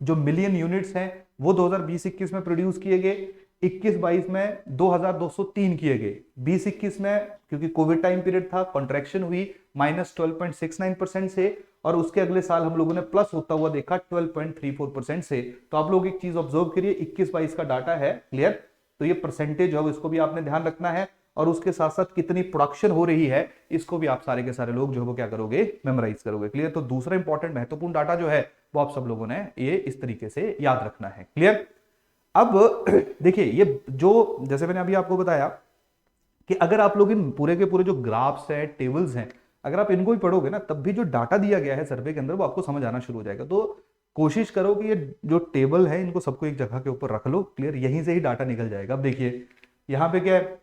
जो मिलियन यूनिट्स हैं वो 2020-21 में प्रोड्यूस किए गए। 21-22 में 2203 किए गए। 20-21 में क्योंकि कोविड टाइम पीरियड था, कॉन्ट्रैक्शन हुई -12.69% से, और उसके अगले साल हम लोगों ने प्लस होता हुआ देखा 12.34% से। तो आप लोग एक चीज ऑब्जर्व करिए, 21-22 का डाटा है। क्लियर। तो ये परसेंटेज है इसको भी आपने ध्यान रखना है, और उसके साथ साथ कितनी प्रोडक्शन हो रही है इसको भी आप सारे के सारे लोग जो है वो क्या करोगे, मेमोराइज करोगे। क्लियर। तो दूसरा इंपॉर्टेंट महत्वपूर्ण डाटा जो है वो आप सब लोगों ने ये इस तरीके से याद रखना है। क्लियर? अब देखिए, ये जो जैसे मैंने अभी आपको बताया कि अगर आप लोग इन पूरे के पूरे जो ग्राफ्स हैं, टेबल्स हैं, अगर आप इनको भी पढ़ोगे ना, तब भी जो डाटा दिया गया है सर्वे के अंदर वो आपको समझ आना शुरू हो जाएगा। तो कोशिश करो कि ये जो टेबल है इनको सबको एक जगह के ऊपर रख लो। क्लियर? यहीं से ही डाटा निकल जाएगा। अब देखिए यहां पे क्या है,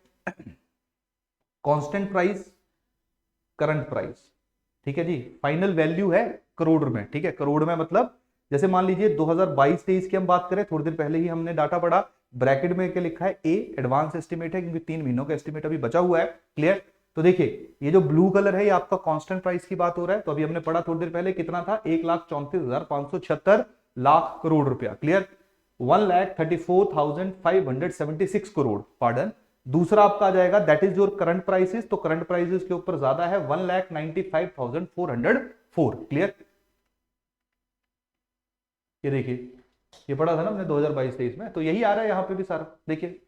कांस्टेंट प्राइस, करंट प्राइस, ठीक है जी, फाइनल वैल्यू है करोड़ में। ठीक है, करोड़ में मतलब जैसे मान लीजिए 2022-23 की हम बात करें, थोड़ी देर पहले ही हमने डाटा पढ़ा, ब्रैकेट में क्या लिखा है, ए एडवांस एस्टिमेट है, क्योंकि 3 महीनों का एस्टिमेट अभी बचा हुआ है। क्लियर? तो देखिए ये जो ब्लू कलर है ये आपका कांस्टेंट प्राइस की बात हो रहा है। तो अभी हमने पढ़ा थोड़ी देर पहले, कितना था, 1,34,576 लाख करोड़ रुपया। क्लियर? 1,34,576 करोड़, पार्डन। दूसरा आपका आ जाएगा that is your current prices. तो करंट प्राइसेस के ऊपर ज्यादा है 1,95,404। क्लियर? ये देखिए, ये पढ़ा था ना हमने 2022-23 में, तो यही आ रहा है यहां पे भी सारा। देखिए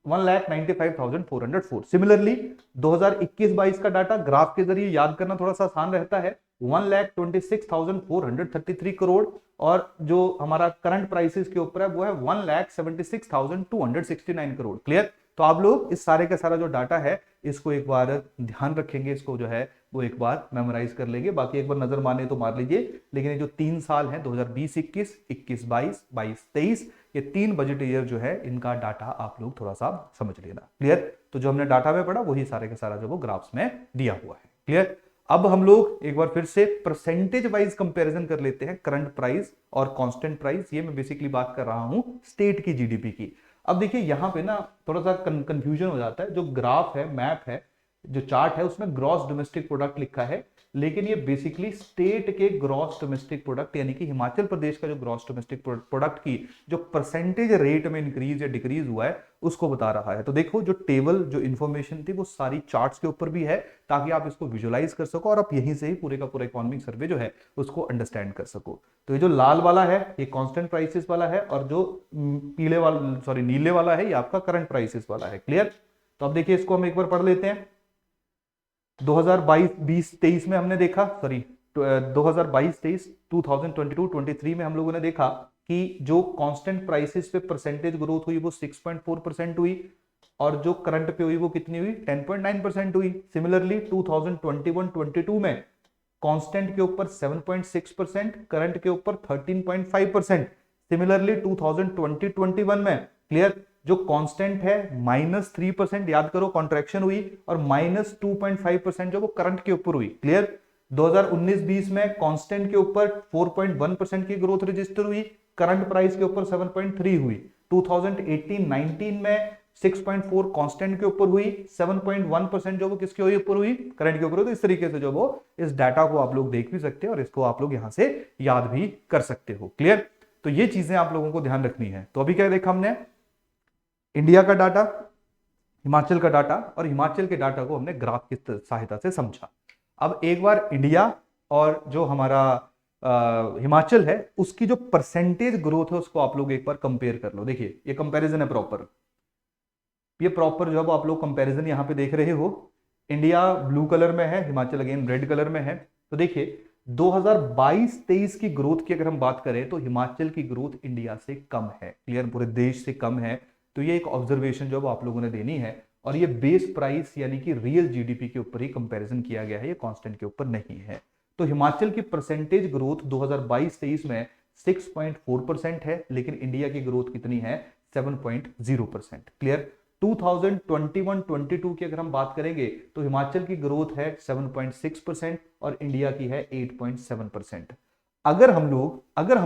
1,95,404। सिमिलरली 2021-22 का डाटा ग्राफ के जरिए याद करना थोड़ा सा आसान रहता है, 1,26,433 करोड़, और जो हमारा करंट प्राइसेस के ऊपर है वो है 1,76,269 करोड़। क्लियर? तो आप लोग इस सारे का सारा जो डाटा है इसको एक बार ध्यान रखेंगे, इसको जो है वो एक बार मेमोराइज कर लेंगे। बाकी एक बार नजर मारने तो मार लीजिए, लेकिन ये जो 3 साल है 2020-21, 21-22, 22-23, ये 3 बजट ईयर जो है इनका डाटा आप लोग थोड़ा सा समझ लेना। क्लियर? तो जो हमने डाटा में पढ़ा वही सारे का सारा जो वो ग्राफ्स में दिया हुआ है। क्लियर? अब हम लोग एक बार फिर से परसेंटेज वाइज कंपैरिजन कर लेते हैं, करंट प्राइस और कांस्टेंट प्राइस। ये मैं बेसिकली बात कर रहा हूं स्टेट की जीडीपी की। अब देखिए यहां पे ना थोड़ा सा कंफ्यूजन हो जाता है, जो ग्राफ है, मैप है, जो चार्ट है, उसमें ग्रॉस डोमेस्टिक प्रोडक्ट लिखा है, लेकिन ये बेसिकली स्टेट के ग्रॉस डोमेस्टिक प्रोडक्ट यानी कि हिमाचल प्रदेश का जो ग्रॉस डोमेस्टिक प्रोडक्ट की जो परसेंटेज रेट में इंक्रीज या डिक्रीज हुआ है उसको बता रहा है। तो देखो जो टेबल, जो इंफॉर्मेशन थी वो सारी चार्ट्स के ऊपर भी है, ताकि आप इसको विजुअलाइज कर सको और आप यहीं से ही पूरे का पूरा इकोनॉमिक सर्वे जो है उसको अंडरस्टैंड कर सको। तो ये जो लाल वाला है ये कांस्टेंट प्राइसेस वाला है, और जो पीले वाला, सॉरी नीले वाला है ये आपका करंट प्राइसेस वाला है। क्लियर? तो अब देखिए इसको हम एक बार पढ़ लेते हैं। 2022-23 में हमने देखा, सॉरी 2022-23, 2022-23 में हम लोगों ने देखा कि जो कांस्टेंट प्राइसेस पे परसेंटेज ग्रोथ हुई वो 6.4% हुई, और जो करंट पे हुई वो कितनी हुई, 10.9% हुई। सिमिलरली 2021-22 में कांस्टेंट के ऊपर 7.6%, करंट के ऊपर 13.5%। सिमिलरली 2020-21 में, क्लियर, जो कांस्टेंट है -3%, याद करो कॉन्ट्रैक्शन हुई, और -2.5% जो वो करंट के ऊपर हुई। क्लियर? 2019-20 में कांस्टेंट के ऊपर 4.1% की ग्रोथ रजिस्टर हुई, करंट प्राइस के ऊपर 7.3 हुई। 2018-19 में 6.4 कांस्टेंट के ऊपर हुई, 7.1% जो वो किसके ऊपर हुई, करंट के ऊपर हुई। तो इस तरीके से जो वो इस डाटा को आप लोग देख भी सकते हैं और इसको आप लोग यहां से याद भी कर सकते हो। क्लियर? तो ये चीजें आप लोगों को ध्यान रखनी है। तो अभी क्या देखा हमने, इंडिया का डाटा, हिमाचल का डाटा, और हिमाचल के डाटा को हमने ग्राफ की सहायता से समझा। अब एक बार इंडिया और जो हमारा हिमाचल है उसकी जो परसेंटेज ग्रोथ है उसको आप लोग एक बार कंपेयर कर लो। देखिए ये कंपैरिजन है प्रॉपर, ये प्रॉपर जो आप लोग कंपैरिजन यहां पे देख रहे हो, इंडिया ब्लू कलर में है, हिमाचल अगेन रेड कलर में है। तो देखिए 2022-23 की ग्रोथ की अगर हम बात करें तो हिमाचल की ग्रोथ इंडिया से कम है। क्लियर? पूरे देश से कम है। तो ये एक ऑब्जर्वेशन जो आप लोगों ने देनी है, और ये बेस प्राइस यानी कि रियल जीडीपी के ऊपर ही कंपैरिजन किया गया है, ये कांस्टेंट के ऊपर नहीं है। तो हिमाचल की परसेंटेज ग्रोथ 2022-23 में 6.4% है, लेकिन इंडिया की ग्रोथ कितनी है, 7.0%। क्लियर? 2021-22 की अगर हम बात करेंगे तो हिमाचल की ग्रोथ है 7.6% और इंडिया की है 8.7%। अगर हम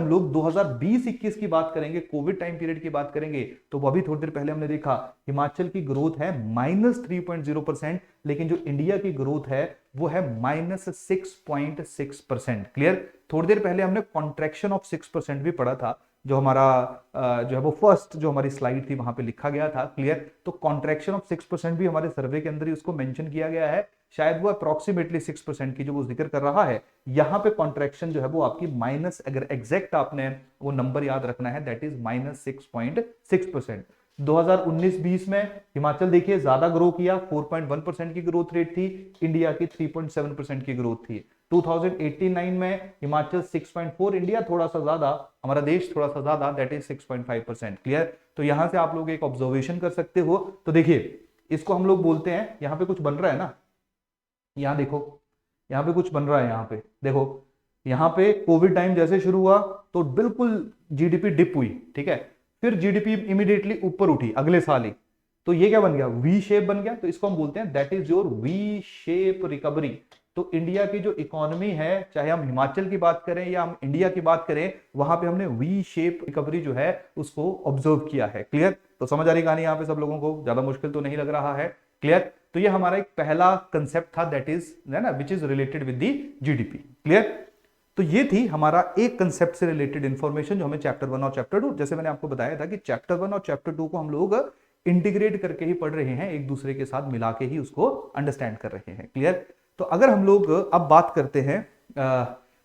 लोग 2020-21 की बात करेंगे, कोविड टाइम पीरियड की बात करेंगे, तो वो अभी थोड़ी देर पहले हमने देखा हिमाचल की ग्रोथ है -3.0%, लेकिन जो इंडिया की ग्रोथ है वो है -6.6%। क्लियर? थोड़ी देर पहले हमने कॉन्ट्रैक्शन ऑफ 6% भी पढ़ा था, जो हमारा जो है वो फर्स्ट जो हमारी स्लाइड थी वहां पे लिखा गया था। क्लियर? तो कॉन्ट्रैक्शन ऑफ 6% भी हमारे सर्वे के अंदर ही उसको मेंशन किया गया है, शायद वो अप्रोक्सीमेटली 6% की जो वो जिक्र कर रहा है। यहां पे कॉन्ट्रैक्शन जो है वो आपकी माइनस, अगर एग्जैक्ट आपने वो नंबर याद रखना है, दैट इज -6.6%। 2019-20 में हिमाचल देखिए ज्यादा ग्रो किया, 4.1% की ग्रोथ रेट थी, इंडिया की 3.7% की ग्रोथ थी। 2089 में हिमाचल 6.4, इंडिया थोड़ा सा ज्यादा, हमारा देश थोड़ा सा ज्यादा, दैट इज 6.5%। क्लियर? तो यहां से आप लोग एक ऑब्जर्वेशन कर सकते हो। तो देखिए इसको हम लोग बोलते हैं, यहां पे कुछ बन रहा है ना, यहां देखो, यहां पे कुछ बन रहा है, यहां पे देखो, यहां पे कोविड टाइम जैसे शुरू हुआ तो बिल्कुल जीडीपी डिप हुई, ठीक है, फिर जीडीपी इमीडिएटली ऊपर उठी अगले साल ही, तो ये क्या बन गया, वी शेप बन गया। तो इसको हम बोलते हैं that is your V shape recovery. तो इंडिया की जो इकोनॉमी है, चाहे हम हिमाचल की बात करें या हम इंडिया की बात करें, वहां पे हमने वी शेप रिकवरी जो है उसको ऑब्जर्व किया है। क्लियर? तो समझ आ रही कहानी यहां पे सब लोगों को, ज्यादा मुश्किल तो नहीं लग रहा है। क्लियर? तो ये हमारा एक पहला कंसेप्ट था, दैट इज है ना, which is related with the GDP. Clear? तो ये थी हमारा एक कंसेप्ट से रिलेटेड इंफॉर्मेशन जो हमें चैप्टर 1 और चैप्टर 2, जैसे मैंने आपको बताया था कि चैप्टर 1 और चैप्टर 2 को हम लोग इंटीग्रेट करके ही पढ़ रहे हैं, एक दूसरे के साथ मिला के ही उसको अंडरस्टैंड कर रहे हैं। क्लियर? तो अगर हम लोग अब बात करते हैं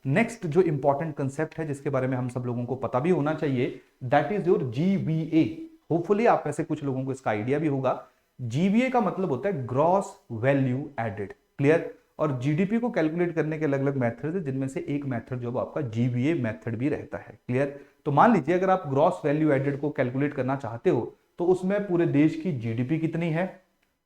नेक्स्ट जो इंपॉर्टेंट कंसेप्ट है जिसके बारे में हम सब लोगों को पता भी होना चाहिए, that is your GVA. Hopefully आप में से कुछ लोगों को इसका आइडिया भी होगा। जीवीए का मतलब होता है ग्रॉस वैल्यू एडेड। क्लियर? और जीडीपी को कैलकुलेट करने के अलग अलग मेथड है, जिनमें से एक मेथड जो आपका जीवीए मेथड भी रहता है। क्लियर? तो मान लीजिए अगर आप ग्रॉस वैल्यू एडेड को कैलकुलेट करना चाहते हो तो उसमें पूरे देश की जीडीपी कितनी है,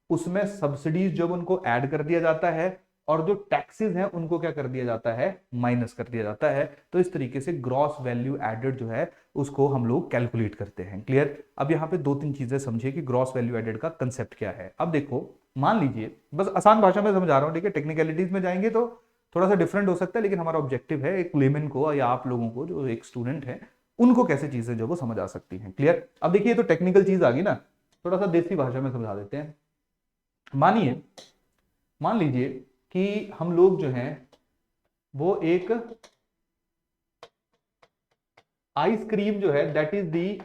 उसमें सब्सिडीज जब उनको ऐड कर दिया जाता है और जो टैक्सेस हैं उनको क्या कर दिया जाता है, माइनस कर दिया जाता है। तो इस तरीके से ग्रॉस वैल्यू एडेड जो है उसको हम लोग कैलकुलेट करते हैं। क्लियर? अब यहां पे दो तीन चीजें समझिए कि ग्रॉस वैल्यू एडेड का कंसेप्ट क्या है। अब देखो, मान लीजिए, बस आसान भाषा में समझा रहा हूं, ठीक है, टेक्निकलिटीज में जाएंगे तो थोड़ा सा डिफरेंट हो सकता है, लेकिन हमारा ऑब्जेक्टिव है एक लेमन को या आप लोगों को जो एक स्टूडेंट है उनको कैसे चीजें जो वो समझ आ सकती हैं। क्लियर? अब देखिए तो टेक्निकल चीज आ गई ना, थोड़ा सा देसी भाषा में समझा देते हैं। मानिए, मान लीजिए कि हम लोग जो हैं वो एक आइसक्रीम जो है that is the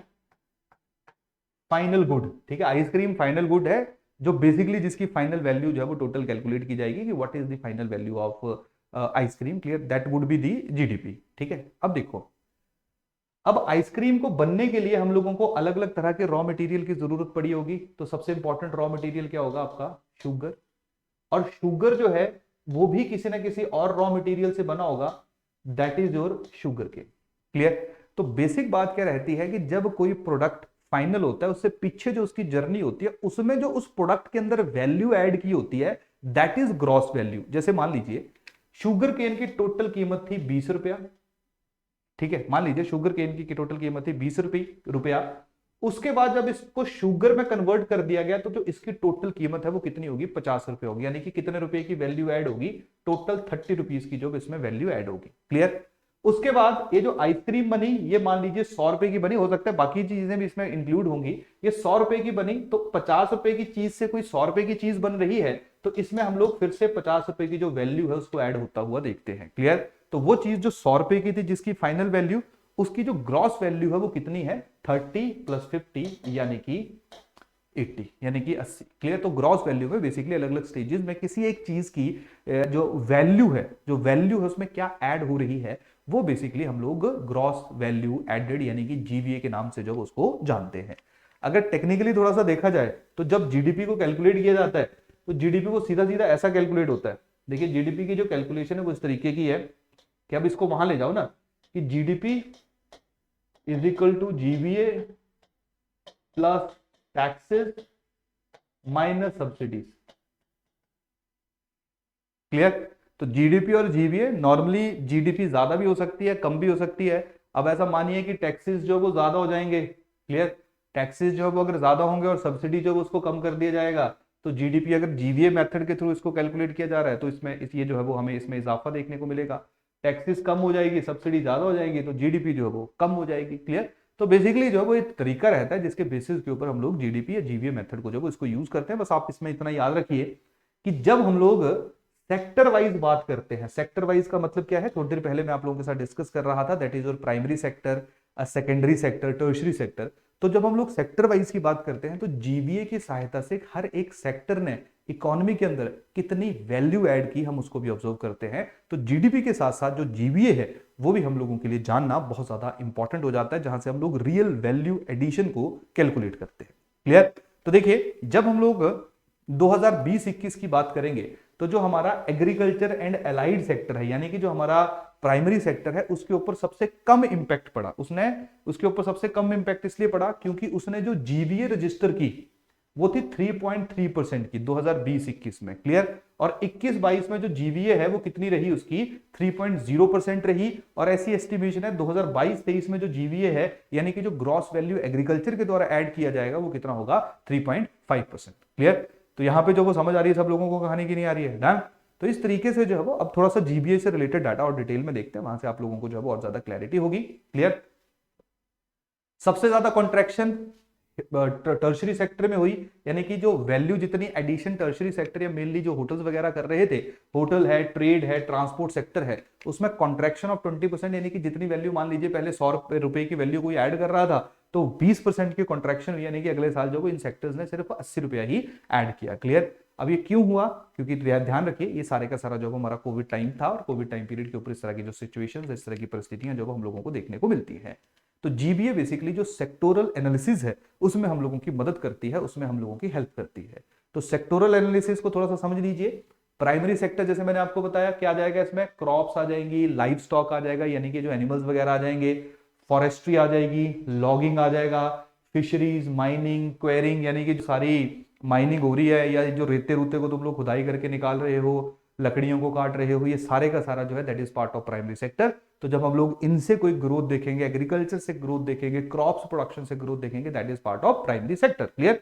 final good, ठीक है, आइसक्रीम फाइनल गुड है, जो बेसिकली जिसकी फाइनल वैल्यू जो है वो टोटल कैलकुलेट की जाएगी कि what is the final value of ice cream. Clear? That would be the GDP. ठीक है? अब देखो, अब आइसक्रीम को बनने के लिए हम लोगों को अलग अलग तरह के रॉ मटेरियल की जरूरत पड़ी होगी। तो सबसे इंपॉर्टेंट रॉ मटेरियल क्या होगा आपका, शुगर। और शुगर जो है वो भी किसी ना किसी और रॉ मटेरियल से बना होगा, that is your sugar cane. Clear? तो बेसिक बात क्या रहती है कि जब कोई प्रोडक्ट फाइनल होता है उससे पीछे जो उसकी जर्नी होती है उसमें जो उस प्रोडक्ट के अंदर वैल्यू ऐड की होती है दैट इज ग्रॉस वैल्यू। जैसे मान लीजिए शुगर केन की टोटल कीमत थी 20 रुपया, ठीक है, मान लीजिए शुगर केन की टोटल कीमत थी 20 रुपया। उसके बाद जब इसको शुगर में कन्वर्ट कर दिया गया तो जो इसकी टोटल कीमत है वो कितनी होगी, 50 रुपए होगी। यानी कि कितने रुपए की वैल्यू ऐड होगी, टोटल 30 रुपीज की जो इसमें वैल्यू ऐड होगी। क्लियर? उसके बाद ये जो आइसक्रीम बनी ये मान लीजिए 100 रुपए की बनी, हो सकता है बाकी चीजें भी इसमें इंक्लूड होंगी। ये 100 रुपए की बनी तो 50 रुपए की चीज से कोई 100 रुपए की चीज बन रही है तो इसमें हम लोग फिर से 50 रुपए की जो वैल्यू है उसको ऐड होता हुआ देखते हैं। क्लियर? तो वो चीज जो 100 रुपए की थी जिसकी फाइनल वैल्यू, उसकी जो ग्रॉस वैल्यू है वो कितनी है, 30 + 50 यानी कि 80, यानी कि 80। क्लियर? तो ग्रॉस वैल्यू में बेसिकली अलग अलग स्टेजेस में किसी एक चीज की जो वैल्यू है उसमें क्या ऐड हो रही है वो बेसिकली हम लोग ग्रॉस वैल्यू एडेड यानी कि जीवीए के नाम से जब उसको जानते हैं। अगर टेक्निकली थोड़ा सा देखा जाए तो जब जीडीपी को कैलकुलेट किया जाता है तो जीडीपी को सीधा सीधा ऐसा कैलकुलेट होता है। देखिए जीडीपी की जो कैलकुलेशन है वो इस तरीके की है कि अब इसको वहां ले जाओ ना कि GDP is equal to GVA plus taxes minus subsidies. Clear? तो जीडीपी और जीवीए, नॉर्मली जीडीपी ज्यादा भी हो सकती है कम भी हो सकती है। अब ऐसा मानिए कि टैक्सेस जो वो ज्यादा हो जाएंगे, क्लियर, टैक्सेस जो है वो अगर ज्यादा होंगे और सब्सिडी जो है उसको कम कर दिया जाएगा तो जीडीपी अगर जीवीए मेथड के थ्रू इसको कैलकुलेट किया जा रहा है तो इसमें ये जो है वो हमें इसमें इजाफा देखने को मिलेगा। टैक्सेस कम हो जाएगी, सब्सिडी ज्यादा हो जाएगी तो जीडीपी जो है वो कम हो जाएगी। क्लियर? तो बेसिकली जो है वो एक तरीका रहता है जिसके बेसिस के ऊपर हम लोग जीडीपी या जीवीए मेथड को जो है इसको यूज करते हैं। बस आप इसमें इतना याद रखिए कि जब हम लोग सेक्टर वाइज बात करते हैं, सेक्टर वाइज का मतलब क्या है, थोड़ी देर पहले मैं आप लोगों के साथ डिस्कस कर रहा था, that is your primary sector, secondary sector, tertiary sector. तो जब हम लोग सेक्टर वाइज की बात करते हैं तो जीवीए की सहायता से हर एक सेक्टर ने इकोनॉमी के अंदर कितनी वैल्यू ऐड की हम उसको भी ऑब्जर्व करते हैं। तो जीडीपी के साथ साथ जो जीवीए है वो भी हम लोगों के लिए जानना बहुत ज्यादा इंपॉर्टेंट हो जाता है, जहां से हम लोग रियल वैल्यू एडिशन को कैलकुलेट करते हैं। क्लियर? तो देखिए जब हम लोग 2020-21 की बात करेंगे तो जो हमारा एग्रीकल्चर एंड एलाइड सेक्टर है, यानी कि जो हमारा प्राइमरी सेक्टर है, उसके ऊपर सबसे कम इंपैक्ट पड़ा। उसके ऊपर सबसे कम इंपैक्ट इसलिए पड़ा क्योंकि उसने जो जीवीए रजिस्टर की वो थी 3.3% की 2020-21 में, क्लियर। और 21-22 में जो जीवीए है वो कितनी रही, उसकी 3.0% रही। और ऐसी एस्टिमेशन है 2022-23 में जो जीवीए है, यानी कि जो ग्रॉस वैल्यू एग्रीकल्चर के द्वारा ऐड किया जाएगा, वो कितना होगा, 3.5%, क्लियर। तो यहां पे जो वो समझ आ रही है सब लोगों को, कहानी की नहीं आ रही है ना। तो इस तरीके से जो है वो अब थोड़ा सा जीबीए से रिलेटेड डाटा और डिटेल में देखते हैं, वहां से आप लोगों को जो है वो और ज्यादा क्लैरिटी होगी, क्लियर। सबसे ज्यादा कॉन्ट्रैक्शन टर्शरी सेक्टर में हुई, यानी कि जो वैल्यू जितनी एडिशन टर्शरी सेक्टर या मेनली जो होटल्स वगैरह कर रहे थे, होटल है, ट्रेड है, ट्रांसपोर्ट सेक्टर है, उसमें कॉन्ट्रैक्शन ऑफ 20%, यानी कि जितनी वैल्यू मान लीजिए पहले 100 रुपए की वैल्यू कोई ऐड कर रहा था, तो 20% की कॉन्ट्रैक्शन हुई, यानी कि अगले साल जो इन सेक्टर्स ने सिर्फ 80 रुपया ही ऐड किया, क्लियर। अब ये क्यों हुआ, क्योंकि ध्यान रखिए ये सारे का सारा जो हमारा कोविड टाइम था, और कोविड टाइम पीरियड के ऊपर इस तरह की जो सिचुएशंस, इस तरह की परिस्थितियां जो हम लोगों को देखने को मिलती है। तो जीबीए बेसिकली जो सेक्टोरल एनालिसिस है उसमें हम लोगों की मदद करती है, उसमें हम लोगों की हेल्प करती है। तो सेक्टोरल एनालिसिस को थोड़ा सा समझ लीजिए। प्राइमरी सेक्टर जैसे मैंने आपको बताया क्या आ जाएगा, इसमें क्रॉप्स आ जाएंगी, लाइव स्टॉक आ जाएगा, यानी कि जो एनिमल्स वगैरह आ जाएंगे, फॉरेस्ट्री आ जाएगी, लॉगिंग आ जाएगा, फिशरीज, माइनिंग, क्वेरिंग, यानी कि जो सारी माइनिंग हो रही है, या जो रेते रूते को तुम लोग खुदाई करके निकाल रहे हो, लकड़ियों को काट रहे हो, ये सारे का सारा जो है that is part of primary sector. तो जब हम लोग इनसे कोई ग्रोथ देखेंगे, एग्रीकल्चर से ग्रोथ देखेंगे, क्रॉप्स प्रोडक्शन से ग्रोथ देखेंगे, that is part of primary sector, clear.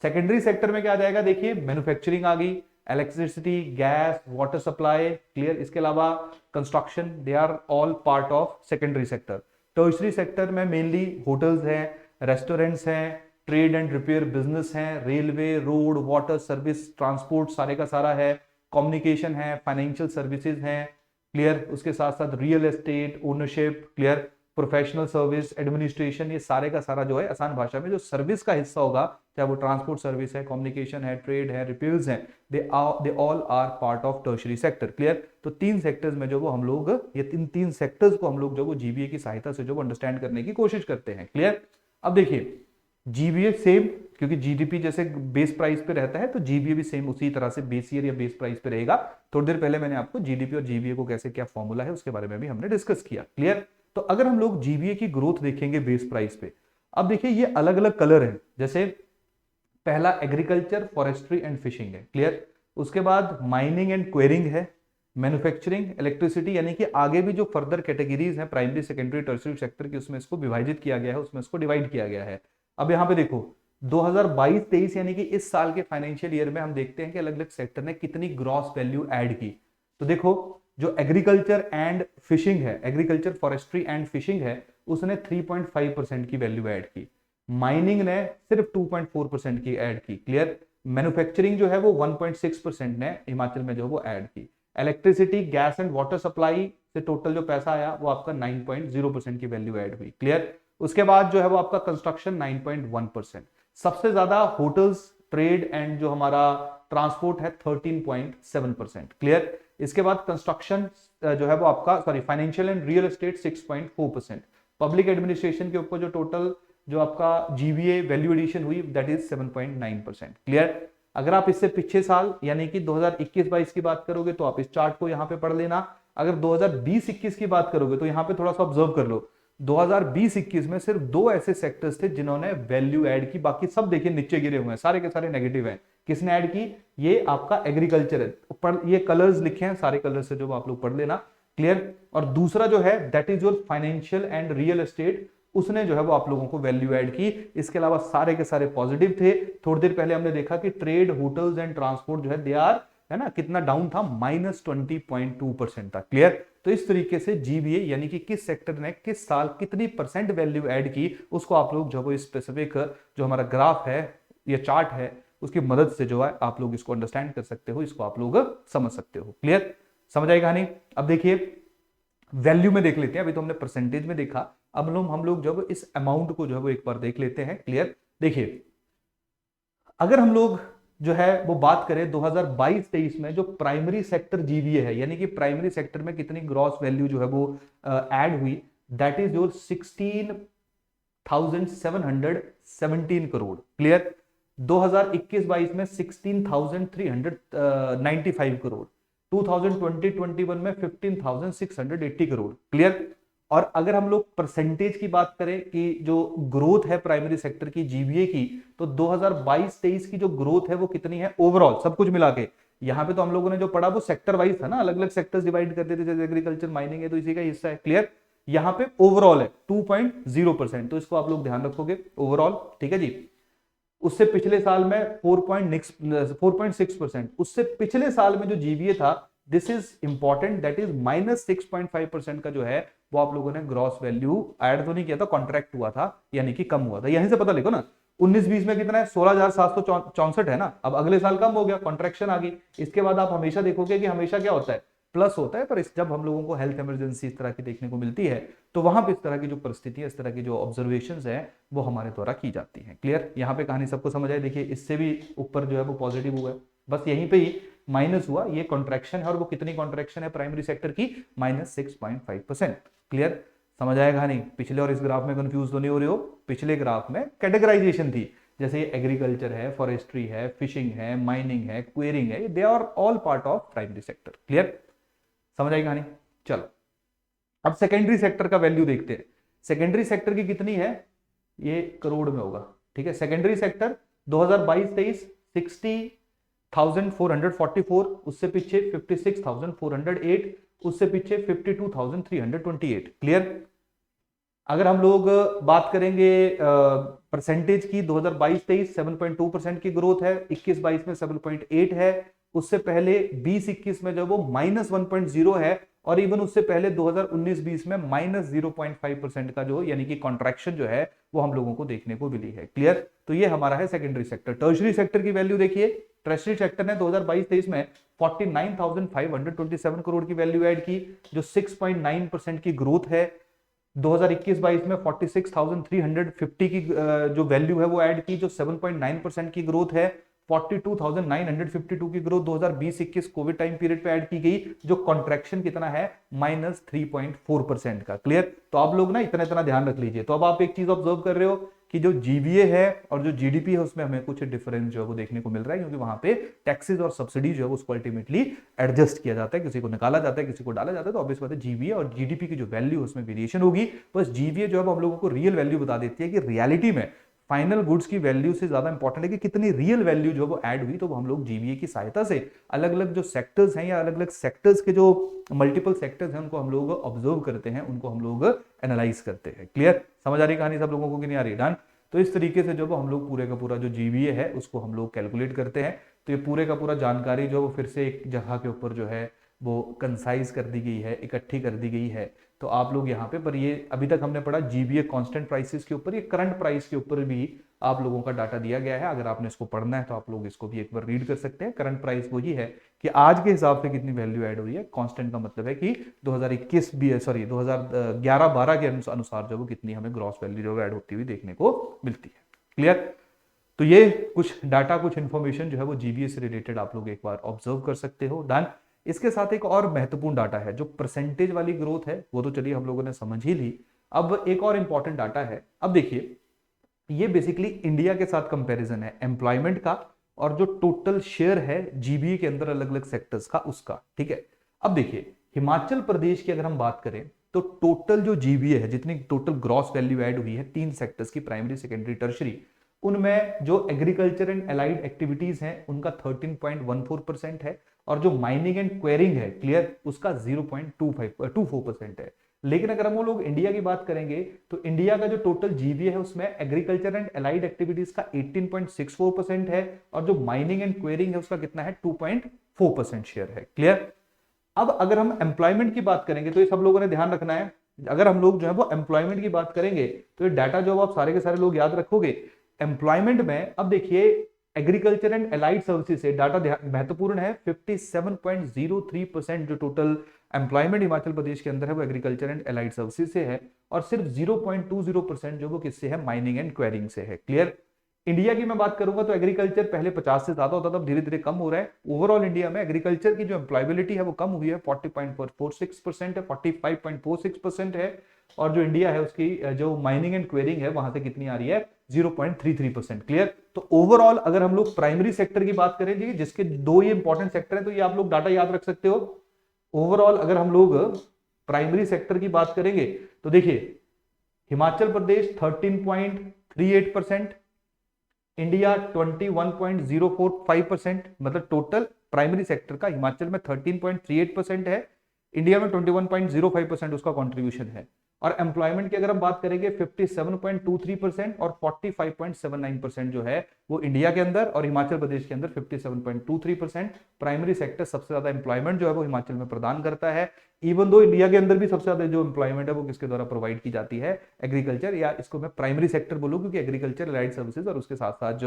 Secondary sector में क्या आ जाएगा, देखिए मैन्युफैक्चरिंग आ गई, electricity, gas, water supply, clear. इसके अलावा construction, they are all part of secondary sector. Tertiary sector में मेनली होटल्स हैं, रेस्टोरेंट्स हैं, ट्रेड एंड रिपेयर बिजनेस हैं, railway, road, water service, transport सारे का सारा है, कम्युनिकेशन है, फाइनेंशियल सर्विसेज हैं, क्लियर। उसके साथ साथ real estate, ownership, clear, professional service, administration, ये सारे का सारा जो है आसान भाषा में जो सर्विस का हिस्सा होगा, चाहे वो ट्रांसपोर्ट सर्विस है, कम्युनिकेशन है, ट्रेड है, रिपेयर्स हैं, they all are part of tertiary sector, clear. तो तीन सेक्टर्स में जो वो हम लोग, ये तीन सेक्टर्स को हम लोग जो वो जीबीए की सहायता से जो अंडरस्टैंड करने की कोशिश करते हैं, क्लियर। अब देखिए जीबीए सेम, क्योंकि जीडीपी जैसे बेस प्राइस पे रहता है, तो जीबीए भी सेम उसी तरह से बेस ईयर या बेस प्राइस पे रहेगा। थोड़ी देर पहले मैंने आपको जीडीपी और जीबीए को कैसे क्या फॉर्मूला है उसके बारे में भी हमने डिस्कस किया, क्लियर। तो अगर हम लोग जीबीए की ग्रोथ देखेंगे बेस प्राइस पे, अब देखिए ये अलग अलग कलर है, जैसे पहला एग्रीकल्चर, फॉरेस्ट्री एंड फिशिंग है, क्लियर। उसके बाद माइनिंग एंड क्वेरिंग है, मैन्युफैक्चरिंग, इलेक्ट्रिसिटी, यानी कि आगे भी जो फर्दर कैटेगरीज हैं प्राइमरी, सेकेंडरी, टर्शियरी सेक्टर की, उसमें इसको विभाजित किया गया है, उसमें इसको डिवाइड किया गया है। अब यहां पे देखो 2022-23 यानी कि इस साल के फाइनेंशियल ईयर में हम देखते हैं कि अलग अलग सेक्टर ने कितनी ग्रॉस वैल्यू ऐड की। तो देखो जो एग्रीकल्चर एंड फिशिंग है, एग्रीकल्चर, फॉरेस्ट्री एंड फिशिंग है, उसने 3.5% की वैल्यू ऐड की। माइनिंग ने सिर्फ 2.4% की ऐड की, क्लियर। मैन्युफैक्चरिंग जो है वो 1.6% ने हिमाचल में जो वो ऐड की। Electricity, gas and water supply से टोटल जो पैसा आया वो आपका 9.0% की वैल्यू ऐड हुई, क्लियर। उसके बाद जो है वो आपका कंस्ट्रक्शन 9.1%। सबसे ज्यादा होटल्स, ट्रेड एंड जो हमारा ट्रांसपोर्ट है 13.7%, क्लियर। इसके बाद कंस्ट्रक्शन जो है वो आपका financial and real estate 6.4%। Public administration के ऊपर जो टोटल जो आपका जीबीए वैल्यू एडिशन हुई दैट इज 7.9%, क्लियर। अगर आप इससे पिछले साल यानी कि 2021-22 की बात करोगे तो आप इस चार्ट को यहां पे पढ़ लेना। अगर 2020-21 की बात करोगे तो यहां पे थोड़ा सा ऑब्जर्व कर लो, 2020-21 में सिर्फ दो ऐसे सेक्टर्स थे जिन्होंने वैल्यू ऐड की, बाकी सब देखिए नीचे गिरे हुए हैं, सारे के सारे नेगेटिव हैं। किसने ऐड की, ये आपका एग्रीकल्चर है, ऊपर ये कलर्स लिखे हैं, सारे कलर्स से जो आप लोग पढ़ लेना, क्लियर। और दूसरा जो है that is your financial and real estate, उसने जो है वो आप लोगों को वैल्यू ऐड की। इसके अलावा सारे के सारे पॉजिटिव थे। थोड़ी देर पहले हमने देखा कि ट्रेड, होटल्स एंड ट्रांसपोर्ट जो है दे आर, है ना, कितना डाउन था, -20.2% था, क्लियर। तो इस तरीके से जीबीए यानी कि किस सेक्टर ने किस साल कितनी परसेंट वैल्यू ऐड की, उसको आप लोग जो वो स्पेसिफिक जो हमारा ग्राफ है या चार्ट है उसकी मदद से जो है आप लोग इसको अंडरस्टैंड कर सकते हो, इसको आप लोग समझ सकते हो, क्लियर। समझ आई कहानी। अब देखिए वैल्यू में देख लेते हैं, अभी तो हमने परसेंटेज में देखा, अब हम लोग जब इस अमाउंट को जो है वो एक बार देख लेते हैं, क्लियर। देखिए अगर हम लोग जो है वो बात करें 2022-23 में जो प्राइमरी सेक्टर जीबीए है, यानी कि प्राइमरी सेक्टर में कितनी ग्रॉस वैल्यू जो है वो ऐड हुई, that is your 16,717 crore, clear. 2021-22 में 16,395 करोड़, 2020-21 में 15,680 करोड़। क्लियर। और अगर हम लोग परसेंटेज की बात करें कि जो ग्रोथ है प्राइमरी सेक्टर की जीबीए की, तो 2022-23 की जो ग्रोथ है वो कितनी है ओवरऑल सब कुछ मिला के। यहाँ पे तो हम लोगों ने जो पढ़ा वो सेक्टर वाइज था ना, अलग अलग सेक्टर्स डिवाइड करते थे, जैसे एग्रीकल्चर माइनिंग है तो इसी का हिस्सा है। क्लियर। यहाँ पे ओवरऑल है 2.0%, तो इसको आप लोग ध्यान रखोगे ओवरऑल। ठीक है जी। उससे पिछले साल में 4.6%, उससे पिछले साल में जो जीबीए था, this is important, that is -6.5% का जो है वो आप लोगों ने ग्रॉस वैल्यू ऐड तो नहीं किया था, कॉन्ट्रैक्ट हुआ था, यानी कि कम हुआ था। यहीं से पता लिखो ना, 19-20 में कितना है, 16,764 है ना। अब अगले साल कम हो गया, कॉन्ट्रैक्शन आ गई। इसके बाद आप हमेशा देखोगे कि हमेशा क्या होता है, प्लस होता है। पर जब हम लोगों को हेल्थ इमरजेंसी इस तरह की देखने को मिलती है, तो वहां पे इस तरह की जो परिस्थितियां, इस तरह की जो ऑब्जर्वेशंस है वो हमारे द्वारा की जाती हैं। क्लियर। यहाँ पे कहानी सबको समझ आई। देखिए इससे भी ऊपर जो है वो पॉजिटिव हुआ है, बस यहीं पे ही माइनस हुआ, ये कॉन्ट्रैक्शन है। और वो कितनी कॉन्ट्रैक्शन है प्राइमरी सेक्टर की, -6.5%। क्लियर। समझ आएगा नहीं। पिछले और इस ग्राफ में कंफ्यूज तो नहीं हो रहे हो। पिछले ग्राफ में कैटेगराइजेशन थी, जैसे एग्रीकल्चर है, फॉरेस्ट्री है, फिशिंग है, माइनिंग है, क्वेरिंग है, they are all part of primary sector. Clear. समझ आई कहानी। चलो अब सेकेंडरी सेक्टर का वैल्यू देखते हैं। सेकेंडरी सेक्टर की कितनी है, ये करोड़ में होगा। ठीक है। सेकेंडरी सेक्टर 2022-23 60,444, उससे पीछे 56,408, उससे पीछे 52,328। क्लियर। अगर हम लोग बात करेंगे परसेंटेज की, 2022-23 7.2% की ग्रोथ है, 21-22 में 7.8 है, उससे पहले 20-21 में जो वो -1.0 है, और इवन उससे पहले 2019-20 में -0.5% का जो यानी कि कॉन्ट्रैक्शन जो है वो हम लोगों को देखने को मिली है। क्लियर। तो ये हमारा है सेकेंडरी सेक्टर। टर्शरी सेक्टर की वैल्यू देखिए, टर्शरी सेक्टर ने 2022-23 में 49,527 करोड़ की वैल्यू ऐड की, जो 6.9% की ग्रोथ है। 2021-22 में 46,350 की जो वैल्यू है वो ऐड की, जो 7.9% की ग्रोथ है। 42,952 की ग्रोथ 2020-21 कोविड टाइम पीरियड पे ऐड की गई, जो कॉन्ट्रैक्शन कितना है, -3.4% का। क्लियर। तो आप लोग ना इतना इतना ध्यान रख लीजिए। तो अब आप एक चीज ऑब्जर्व कर रहे हो कि जो जीबीए है और जो जीडीपी है उसमें हमें कुछ डिफरेंस जो है वो देखने को मिल रहा है, क्योंकि वहां पे टैक्सेस और सब्सिडी जो है उसको अल्टीमेटली एडजस्ट किया जाता है, किसी को निकाला जाता है, किसी को डाला जाता है। तो ऑब्वियस बात है जीबीए और जीडीपी की जो वैल्यू है उसमें वेरिएशन होगी। बस जीबीए जो है हम लोगों को रियल वैल्यू बता देती है कि रियलिटी में फाइनल गुड्स की वैल्यू से ज्यादा इंपॉर्टेंट है कि कितनी रियल वैल्यू जो वो ऐड हुई। तो वो हम लोग जीबीए की सहायता से अलग अलग जो सेक्टर्स हैं या अलग अलग सेक्टर्स के जो मल्टीपल सेक्टर्स हैं उनको हम लोग ऑब्जर्व करते हैं, उनको हम लोग एनालाइज करते हैं। क्लियर। समझ आ रही कहानी सब लोगों को कि नहीं आ रही। डन। तो इस तरीके से जो हम लोग पूरे का पूरा जो जीबीए है उसको हम लोग कैलकुलेट करते हैं। तो ये पूरे का पूरा जानकारी जो वो फिर से एक जगह के ऊपर जो है वो कंसाइज कर दी गई है, इकट्ठी कर दी गई है। तो आप लोग यहाँ पे, पर ये अभी तक हमने पढ़ा जीबीए कांस्टेंट प्राइसेस के ऊपर, ये करंट प्राइस के ऊपर भी आप लोगों का डाटा दिया गया है। अगर आपने इसको पढ़ना है तो आप लोग इसको भी एक बार रीड कर सकते हैं। करंट प्राइस वही है कि आज के हिसाब से कितनी वैल्यू ऐड हुई है। कांस्टेंट का मतलब है कि 2011-12 के अनुसार जो वो कितनी हमें ग्रॉस वैल्यू जो ऐड होती हुई देखने को मिलती है। क्लियर। तो ये कुछ डाटा, कुछ इंफॉर्मेशन जो है वो जीबीए से रिलेटेड आप लोग एक बार ऑब्जर्व कर सकते हो। डन। इसके साथ एक और महत्वपूर्ण डाटा है, जो परसेंटेज वाली ग्रोथ है वो तो चलिए हम लोगों ने समझ ही ली। अब एक और इंपॉर्टेंट डाटा है। अब देखिए ये बेसिकली इंडिया के साथ कंपैरिजन है एम्प्लॉयमेंट का, और जो टोटल शेयर है जीबीए के अंदर अलग अलग सेक्टर्स का उसका। ठीक है। अब देखिए हिमाचल प्रदेश की अगर हम बात करें तो टोटल जो जीबीए है, जितनी टोटल ग्रॉस वैल्यू ऐड हुई है 3 सेक्टर्स की, प्राइमरी, सेकेंडरी, टर्शरी, उनमें जो एग्रीकल्चर एंड अलाइड एक्टिविटीज हैं उनका 13.14% है, और जो माइनिंग एंड क्वेरिंग है, क्लियर, उसका 0.24% है। लेकिन अगर हम लोग इंडिया की बात करेंगे तो इंडिया का जो टोटल जीबीए है उसमें एग्रीकल्चर एंड अलाइड एक्टिविटीज का 18.64% है, और जो माइनिंग एंड क्वेरिंग है उसका कितना है, 2.4% शेयर है। क्लियर। अब अगर हम एम्प्लॉयमेंट की बात करेंगे तो ये सब लोगों ने ध्यान रखना है। अगर हम लोग जो है वो एम्प्लॉयमेंट की बात करेंगे तो ये डाटा जो आप सारे के सारे लोग याद रखोगे एम्प्लॉयमेंट में। अब देखिए एग्रीकल्चर एंड अलाइड सर्विसेज से डाटा महत्वपूर्ण है, 57.03% जो टोटल एम्प्लॉयमेंट हिमाचल प्रदेश के अंदर है वो एग्रीकल्चर एंड अलाइड सर्विसेज से है, और सिर्फ 0.20% जो वो किससे है, माइनिंग एंड क्वेरिंग से है। क्लियर। इंडिया की मैं बात करूंगा तो एग्रीकल्चर पहले 50 से ज्यादा होता था, अब धीरे धीरे कम हो रहा है। ओवरऑल इंडिया में एग्रीकल्चर की जो एम्प्लॉयबिलिटी है वो कम हुई है, 40.46% है, 45.46% है, और जो इंडिया है उसकी जो माइनिंग एंड क्वेरिंग है वहां से कितनी आ रही है, 0.33%। क्लियर। तो ओवरऑल अगर हम लोग प्राइमरी सेक्टर की बात करें जी, जिसके दो ये इंपॉर्टेंट सेक्टर है, तो ये आप लोग डाटा याद रख सकते हो। ओवरऑल अगर हम लोग प्राइमरी सेक्टर की बात करेंगे तो देखिए हिमाचल प्रदेश 13.38%, इंडिया 21.045%, मतलब टोटल प्राइमरी सेक्टर का हिमाचल में 13.38% है, इंडिया में 21.05% उसका कंट्रीब्यूशन है। और एम्प्लॉयमेंट की अगर हम बात करेंगे 57.23% और 45.79% जो है वो इंडिया के अंदर, और हिमाचल प्रदेश के अंदर 57.23%। प्राइमरी सेक्टर सबसे ज्यादा एम्प्लॉयमेंट जो है वो हिमाचल में प्रदान करता है। इवन दो इंडिया के अंदर भी सबसे ज्यादा जो एम्प्लॉयमेंट है वो किसके द्वारा प्रोवाइड की जाती है, एग्रीकल्चर, या इसको मैं प्राइमरी सेक्टर बोलूं क्योंकि एग्रीकल्चर, लाइट सर्विसेज और उसके साथ साथ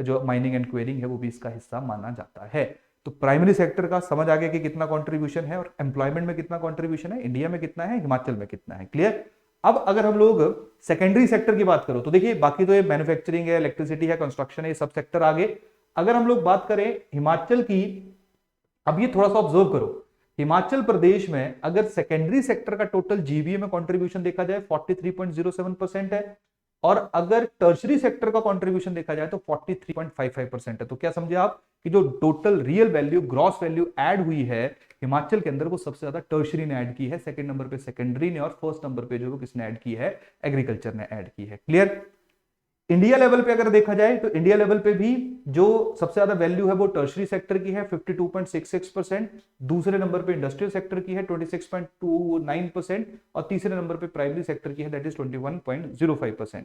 जो माइनिंग एंड क्वेरिंग है वो भी इसका हिस्सा माना जाता है। तो प्राइमरी सेक्टर का समझ आ गया कि कितना कंट्रीब्यूशन है, और एम्प्लॉयमेंट में कितना कंट्रीब्यूशन है, इंडिया में कितना है, हिमाचल में कितना है। क्लियर। अब अगर हम लोग सेकेंडरी सेक्टर की बात करो तो देखिए बाकी तो ये मैन्युफैक्चरिंग है, इलेक्ट्रिसिटी है, कंस्ट्रक्शन है, ये सब सेक्टर आगे। अगर हम लोग बात करें हिमाचल की, अब ये थोड़ा सा ऑब्जर्व करो, हिमाचल प्रदेश में अगर सेकेंडरी सेक्टर का टोटल जीबीए में कंट्रीब्यूशन देखा जाए 43.07% है, और अगर टर्शरी सेक्टर का कंट्रीब्यूशन देखा जाए तो 43.55% है। तो क्या समझे आप कि जो total real value, gross value add हुई है हिमाचल के अंदर, वो सबसे ज्यादा टर्शरी ने ऐड की है, सेकंड नंबर पे सेकेंडरी ने, और फर्स्ट नंबर पे जो वो किसने ऐड की है, एग्रीकल्चर ने ऐड की है। क्लियर। इंडिया लेवल पे अगर देखा जाए तो इंडिया लेवल पे भी जो सबसे ज्यादा वैल्यू है वो टर्शरी सेक्टर की है 52.66%, दूसरे नंबर पे इंडस्ट्रियल सेक्टर की है 26.29%, और तीसरे नंबर पे प्राइमरी सेक्टर की है दैट इज 21.05%।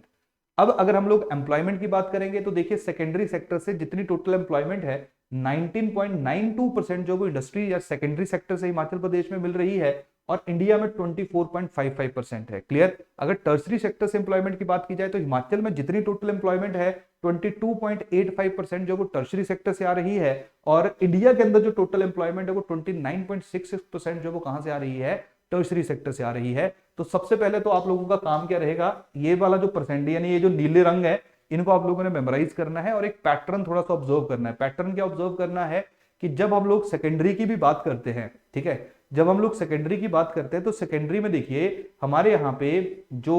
अब अगर हम लोग एम्प्लॉयमेंट की बात करेंगे तो देखिए सेकेंडरी सेक्टर से जितनी टोटल एम्प्लॉयमेंट है 19.92% जो वो इंडस्ट्री या सेकेंडरी सेक्टर से हिमाचल प्रदेश में मिल रही है, और इंडिया में 24.55% है। क्लियर। अगर टर्सरी सेक्टर से एम्प्लॉयमेंट की बात की जाए तो हिमाचल में जितनी टोटल एम्प्लॉयमेंट है 22.85% जो वो टर्सरी सेक्टर से आ रही है, और इंडिया के अंदर जो टोटल एम्प्लॉयमेंट है वो 29.66% जो वो कहां से आ रही है, टर्सरी सेक्टर से आ रही है। तो सबसे पहले तो आप लोगों का काम क्या रहेगा, ये वाला जो परसेंट यानी ये जो नीले रंग है इनको आप लोगों ने मेमोराइज करना है, और एक पैटर्न थोड़ा सा ऑब्जर्व करना है। पैटर्न क्या ऑब्जर्व करना है कि जब हम लोग सेकेंडरी की भी बात करते हैं, ठीक है, जब हम लोग सेकेंडरी की बात करते हैं तो सेकेंडरी में देखिए हमारे यहाँ पे जो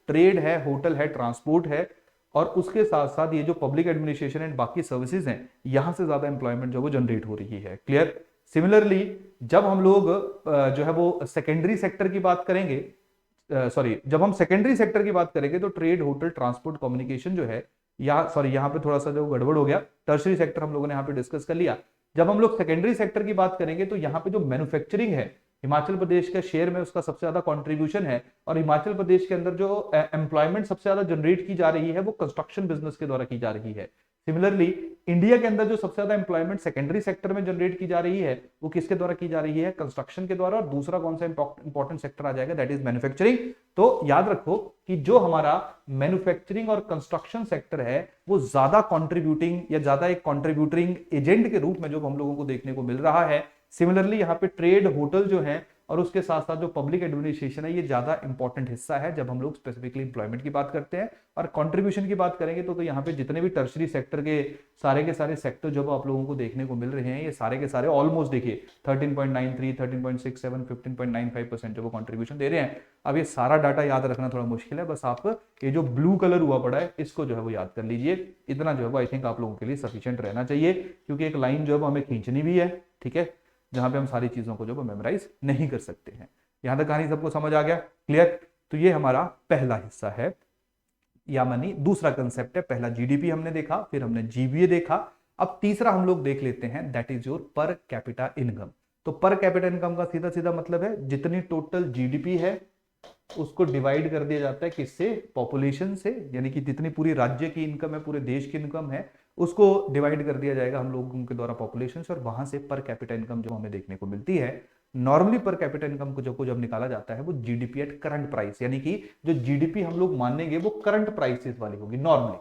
ट्रेड है, होटल है, ट्रांसपोर्ट है, और उसके साथ साथ ये जो पब्लिक एडमिनिस्ट्रेशन एंड बाकी सर्विसेज हैं, यहां से ज्यादा एम्प्लॉयमेंट जो वो जनरेट हो रही है। क्लियर। सिमिलरली जब हम लोग जो है वो सेकेंडरी सेक्टर की बात करेंगे, जब हम सेकेंडरी सेक्टर की बात करेंगे तो ट्रेड, होटल, ट्रांसपोर्ट, कम्युनिकेशन जो है, यहाँ पे थोड़ा सा जो गड़बड़ हो गया, टर्शरी सेक्टर हम लोगों ने यहाँ पे डिस्कस कर लिया। जब हम लोग सेकेंडरी सेक्टर की बात करेंगे तो यहाँ पे जो मैन्युफैक्चरिंग है हिमाचल प्रदेश के शेयर में उसका सबसे ज्यादा कंट्रीब्यूशन है, और हिमाचल प्रदेश के अंदर जो एम्प्लॉयमेंट सबसे ज्यादा जनरेट की जा रही है वो कंस्ट्रक्शन बिजनेस के द्वारा की जा रही है। सिमिलरली इंडिया के अंदर जो सबसे ज्यादा एम्प्लॉयमेंट सेकेंडरी सेक्टर में जनरेट की जा रही है वो किसके द्वारा की जा रही है, कंस्ट्रक्शन के द्वारा। और दूसरा कौन सा इंपॉर्टेंट सेक्टर आ जाएगा, दैट इज मैन्युफैक्चरिंग। तो याद रखो कि जो हमारा मैन्युफैक्चरिंग और कंस्ट्रक्शन सेक्टर है वो ज्यादा कंट्रीब्यूटिंग या ज्यादा एक कंट्रीब्यूटिंग एजेंट के रूप में जो हम लोगों को देखने को मिल रहा है। सिमिलरली यहाँ पे ट्रेड, होटल जो है, और उसके साथ साथ जो पब्लिक एडमिनिस्ट्रेशन है, ये ज्यादा इंपॉर्टेंट हिस्सा है जब हम लोग स्पेसिफिकली एम्प्लॉयमेंट की बात करते हैं। और कंट्रीब्यूशन की बात करेंगे तो यहाँ पे जितने भी टर्शरी सेक्टर के सारे सेक्टर जो आप लोगों को देखने को मिल रहे हैं, ये सारे के सारे ऑलमोस्ट देखिए 13.93, 13.67, 15.95% जो वो कंट्रीब्यूशन दे रहे हैं। अब ये सारा डाटा याद रखना थोड़ा मुश्किल है, बस आप ये जो ब्लू कलर हुआ पड़ा है इसको जो है वो याद कर लीजिए। इतना जो है वो आई थिंक आप लोगों के लिए सफिशियंट रहना चाहिए, क्योंकि एक लाइन जो है वो हमें खींचनी भी है, ठीक है, जहां पे हम सारी चीजों को जो वो मेमोराइज नहीं कर सकते हैं। यहां तक कहानी सबको समझ आ गया, क्लियर। तो ये हमारा पहला हिस्सा है, या मानी दूसरा कंसेप्ट है। पहला जीडीपी हमने देखा, फिर हमने जीबीए देखा, अब तीसरा हम लोग देख लेते हैं that is your per capita income. तो पर कैपिटा इनकम का सीधा सीधा मतलब है जितनी टोटल जीडीपी है उसको डिवाइड कर दिया जाता है किससे, पॉपुलेशन से, यानी कि जितनी पूरी राज्य की इनकम है, पूरे देश की इनकम है, उसको डिवाइड कर दिया जाएगा हम लोगों के द्वारा पॉपुलेशन से, और वहां से पर कैपिटा इनकम जो हमें देखने को मिलती है। नॉर्मली पर कैपिटा इनकम को जब निकाला जाता है वो जीडीपी एट करंट प्राइस, यानी कि जो जीडीपी हम लोग मानेंगे वो करंट प्राइसेस वाली होगी नॉर्मली।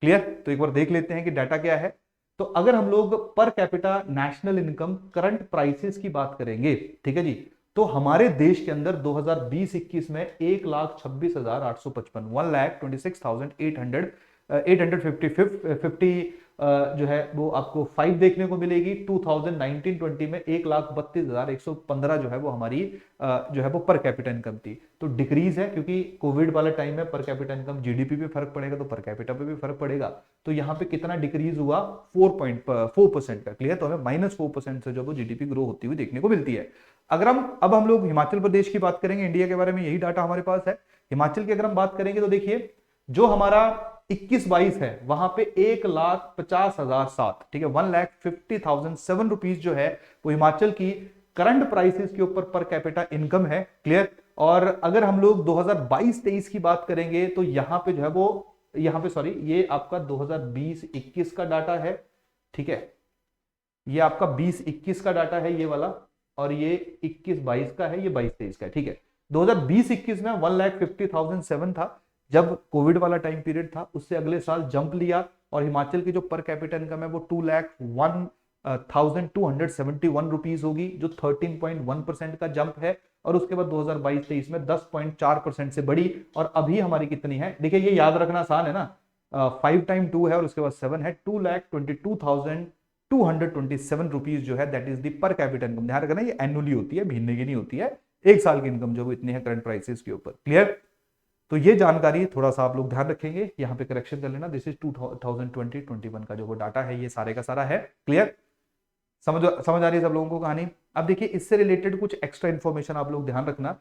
क्लियर। तो एक बार देख लेते हैं कि डाटा क्या है। तो अगर हम लोग per capita national income current prices की बात करेंगे, ठीक है जी, तो हमारे देश के अंदर 2020-21 में 1,26,855 1,26,850 जो है वो आपको 5 देखने को मिलेगी। 2019-20 में 1,32,115 जो है वो हमारी जो है वो पर कैपिटा इनकम थी। तो डिक्रीज है क्योंकि कोविड वाला टाइम में पर कैपिटा इनकम, जीडीपी पे फर्क पड़ेगा तो पर कैपिटा पे भी फर्क पड़ेगा। तो यहाँ पे कितना डिक्रीज हुआ, 4% का। क्लियर, तो हमें -4% से जो वो जीडीपी ग्रो होती हुई देखने को मिलती है। अगर हम लोग हिमाचल प्रदेश की बात करेंगे, इंडिया के बारे में यही डाटा हमारे पास है। हिमाचल की अगर हम बात करेंगे तो देखिए जो हमारा 21-22 है वहां पे 1,50,007, ठीक है, 1,50,007 रुपीज जो है वो हिमाचल की करंट प्राइसेस के ऊपर पर कैपिटा इनकम है। क्लियर। और अगर हम लोग 2022-23 की बात करेंगे तो यहाँ पे जो है वो, यहाँ पे सॉरी, ये आपका 2020-21 का डाटा है। ठीक है, ये आपका 20-21 का डाटा है ये वाला, और ये 21-22 का है, ये 22-23 का है। ठीक है, 2020-21 में 1,50,007 था जब कोविड वाला टाइम पीरियड था। उससे अगले साल जंप लिया और हिमाचल की जो पर कैपिटा इनकम है वो 2,01,271 रुपीज होगी, जो 13.1% का जंप है। और उसके बाद 2022-23 में 10.4% से बढ़ी, और अभी हमारी कितनी है, देखिए ये याद रखना आसान है ना, 5 टाइम 2 है और उसके बाद 7 है, 2,22,227 रुपीज जो है that is the per capita income. ध्यान रखना ये एनुअली होती है, महीने की नहीं होती है, एक साल की इनकम जो वो इतनी है करंट प्राइसेस के ऊपर। क्लियर। तो ये जानकारी थोड़ा सा आप लोग ध्यान रखेंगे, यहाँ पे करेक्शन कर लेना। दिस इज 2020-21 का जो वो डाटा है, ये सारे का सारा है। क्लियर, समझ आ रही है सब लोगों को कहानी। अब देखिए इससे रिलेटेड कुछ एक्स्ट्रा इन्फॉर्मेशन आप लोग ध्यान रखना।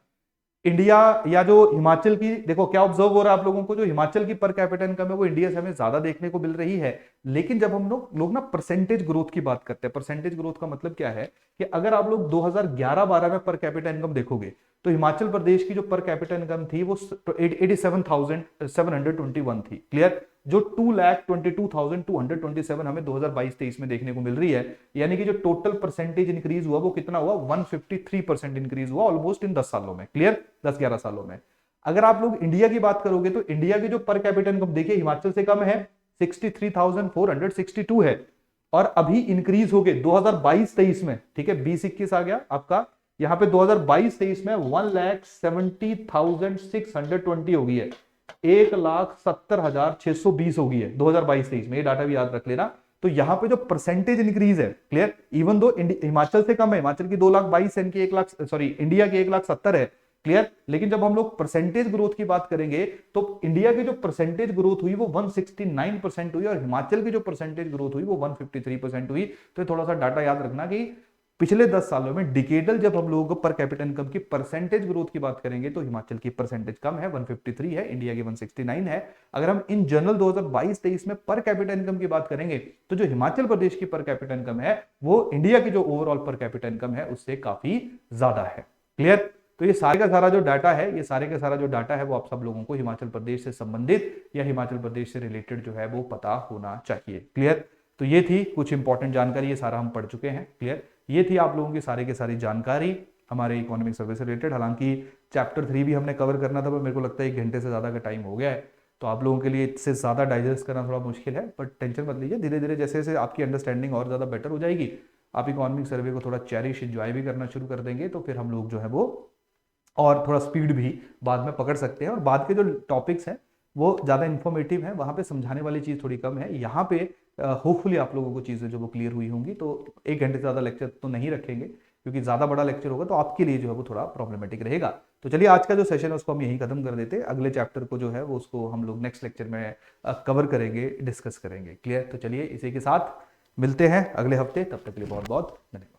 इंडिया या जो हिमाचल की, देखो क्या ऑब्जर्व हो रहा है आप लोगों को, जो हिमाचल की पर कैपिटा इनकम है वो इंडिया से हमें ज्यादा देखने को मिल रही है। लेकिन जब हम लोग ना परसेंटेज ग्रोथ की बात करते हैं, परसेंटेज ग्रोथ का मतलब क्या है कि अगर आप लोग 2011-12 में पर कैपिटा इनकम देखोगे तो हिमाचल प्रदेश की जो पर कैपिटा इनकम थी वो 87,721 थी। क्लियर, जो 2,22,227 हमें 2022-23 में देखने को मिल रही है। यानी कि जो टोटल परसेंटेज इंक्रीज हुआ वो कितना हुआ, 153% इंक्रीज हुआ ऑलमोस्ट इन 10 सालों में। क्लियर, 10-11 सालों में। अगर आप लोग इंडिया की बात करोगे तो इंडिया की जो पर कैपिटा इनकम देखिए हिमाचल से कम है, 63,462 है, और अभी इंक्रीज हो गए 2022-23 में। ठीक है, 20-21 आ गया आपका, यहां पे 2022-23 में 1,70,620 हो गई है, 1,70,620 हो गई है 2022-23 में। ये डाटा भी याद रख लेना। तो यहां पे जो परसेंटेज इंक्रीज है, क्लियर, इवन दो हिमाचल से कम है, हिमाचल की 2,22,000 इनकी 1,00,000, सॉरी इंडिया की 1,70,000 है। क्लियर, लेकिन जब हम लोग परसेंटेज ग्रोथ की बात करेंगे तो इंडिया की जो परसेंटेज ग्रोथ हुई वो 169% हुई, और हिमाचल की जो परसेंटेज ग्रोथ हुई वो 153% हुई। तो थोड़ा सा डाटा याद रखना कि पिछले 10 सालों में डिकेडल जब हम लोग पर कैपिटा इनकम की परसेंटेज ग्रोथ की बात करेंगे तो हिमाचल की परसेंटेज कम है, 153 है, इंडिया की 169 है। अगर हम इन जनरल 2022-23 में पर कैपिटा इनकम की बात करेंगे तो जो हिमाचल प्रदेश की पर कैपिटा इनकम है वो इंडिया की जो ओवरऑल पर कैपिटा इनकम है उससे काफी ज्यादा है। क्लियर, तो ये सारे का सारा जो डाटा है, ये सारे का सारा जो डाटा है वो आप सब लोगों को हिमाचल प्रदेश से संबंधित या हिमाचल प्रदेश से रिलेटेड जो है वो पता होना चाहिए। क्लियर, तो ये थी कुछ इंपॉर्टेंट जानकारी, ये सारा हम पढ़ चुके हैं। क्लियर, ये थी आप लोगों की सारी की सारी जानकारी हमारे इकोनॉमिक सर्वे से रिलेटेड। हालांकि चैप्टर 3 भी हमने कवर करना था, पर मेरे को लगता है 1 घंटे से ज़्यादा का टाइम हो गया है, तो आप लोगों के लिए इससे ज़्यादा डाइजेस्ट करना थोड़ा मुश्किल है। बट टेंशन मत लीजिए, धीरे धीरे जैसे जैसे आपकी अंडरस्टैंडिंग और ज़्यादा बेटर हो जाएगी, आप इकोनॉमिक सर्वे को थोड़ा चेरिश एंजॉय भी करना शुरू कर देंगे, तो फिर हम लोग जो है वो और थोड़ा स्पीड भी बाद में पकड़ सकते हैं। और बाद के जो टॉपिक्स हैं वो ज़्यादा इन्फॉर्मेटिव हैं, वहाँ पे समझाने वाली चीज़ थोड़ी कम है। यहाँ पे होपफुली आप लोगों को चीज़ें जो वो क्लियर हुई होंगी। तो 1 घंटे से ज़्यादा लेक्चर तो नहीं रखेंगे, क्योंकि ज़्यादा बड़ा लेक्चर होगा तो आपके लिए जो है वो थोड़ा प्रॉब्लमेटिक रहेगा। तो चलिए आज का जो सेशन है उसको हम यहीं खत्म कर देते हैं। अगले चैप्टर को जो है वो उसको हम लोग नेक्स्ट लेक्चर में कवर करेंगे, डिस्कस करेंगे। क्लियर, तो चलिए इसी के साथ मिलते हैं अगले हफ्ते, तब तक के लिए बहुत बहुत धन्यवाद।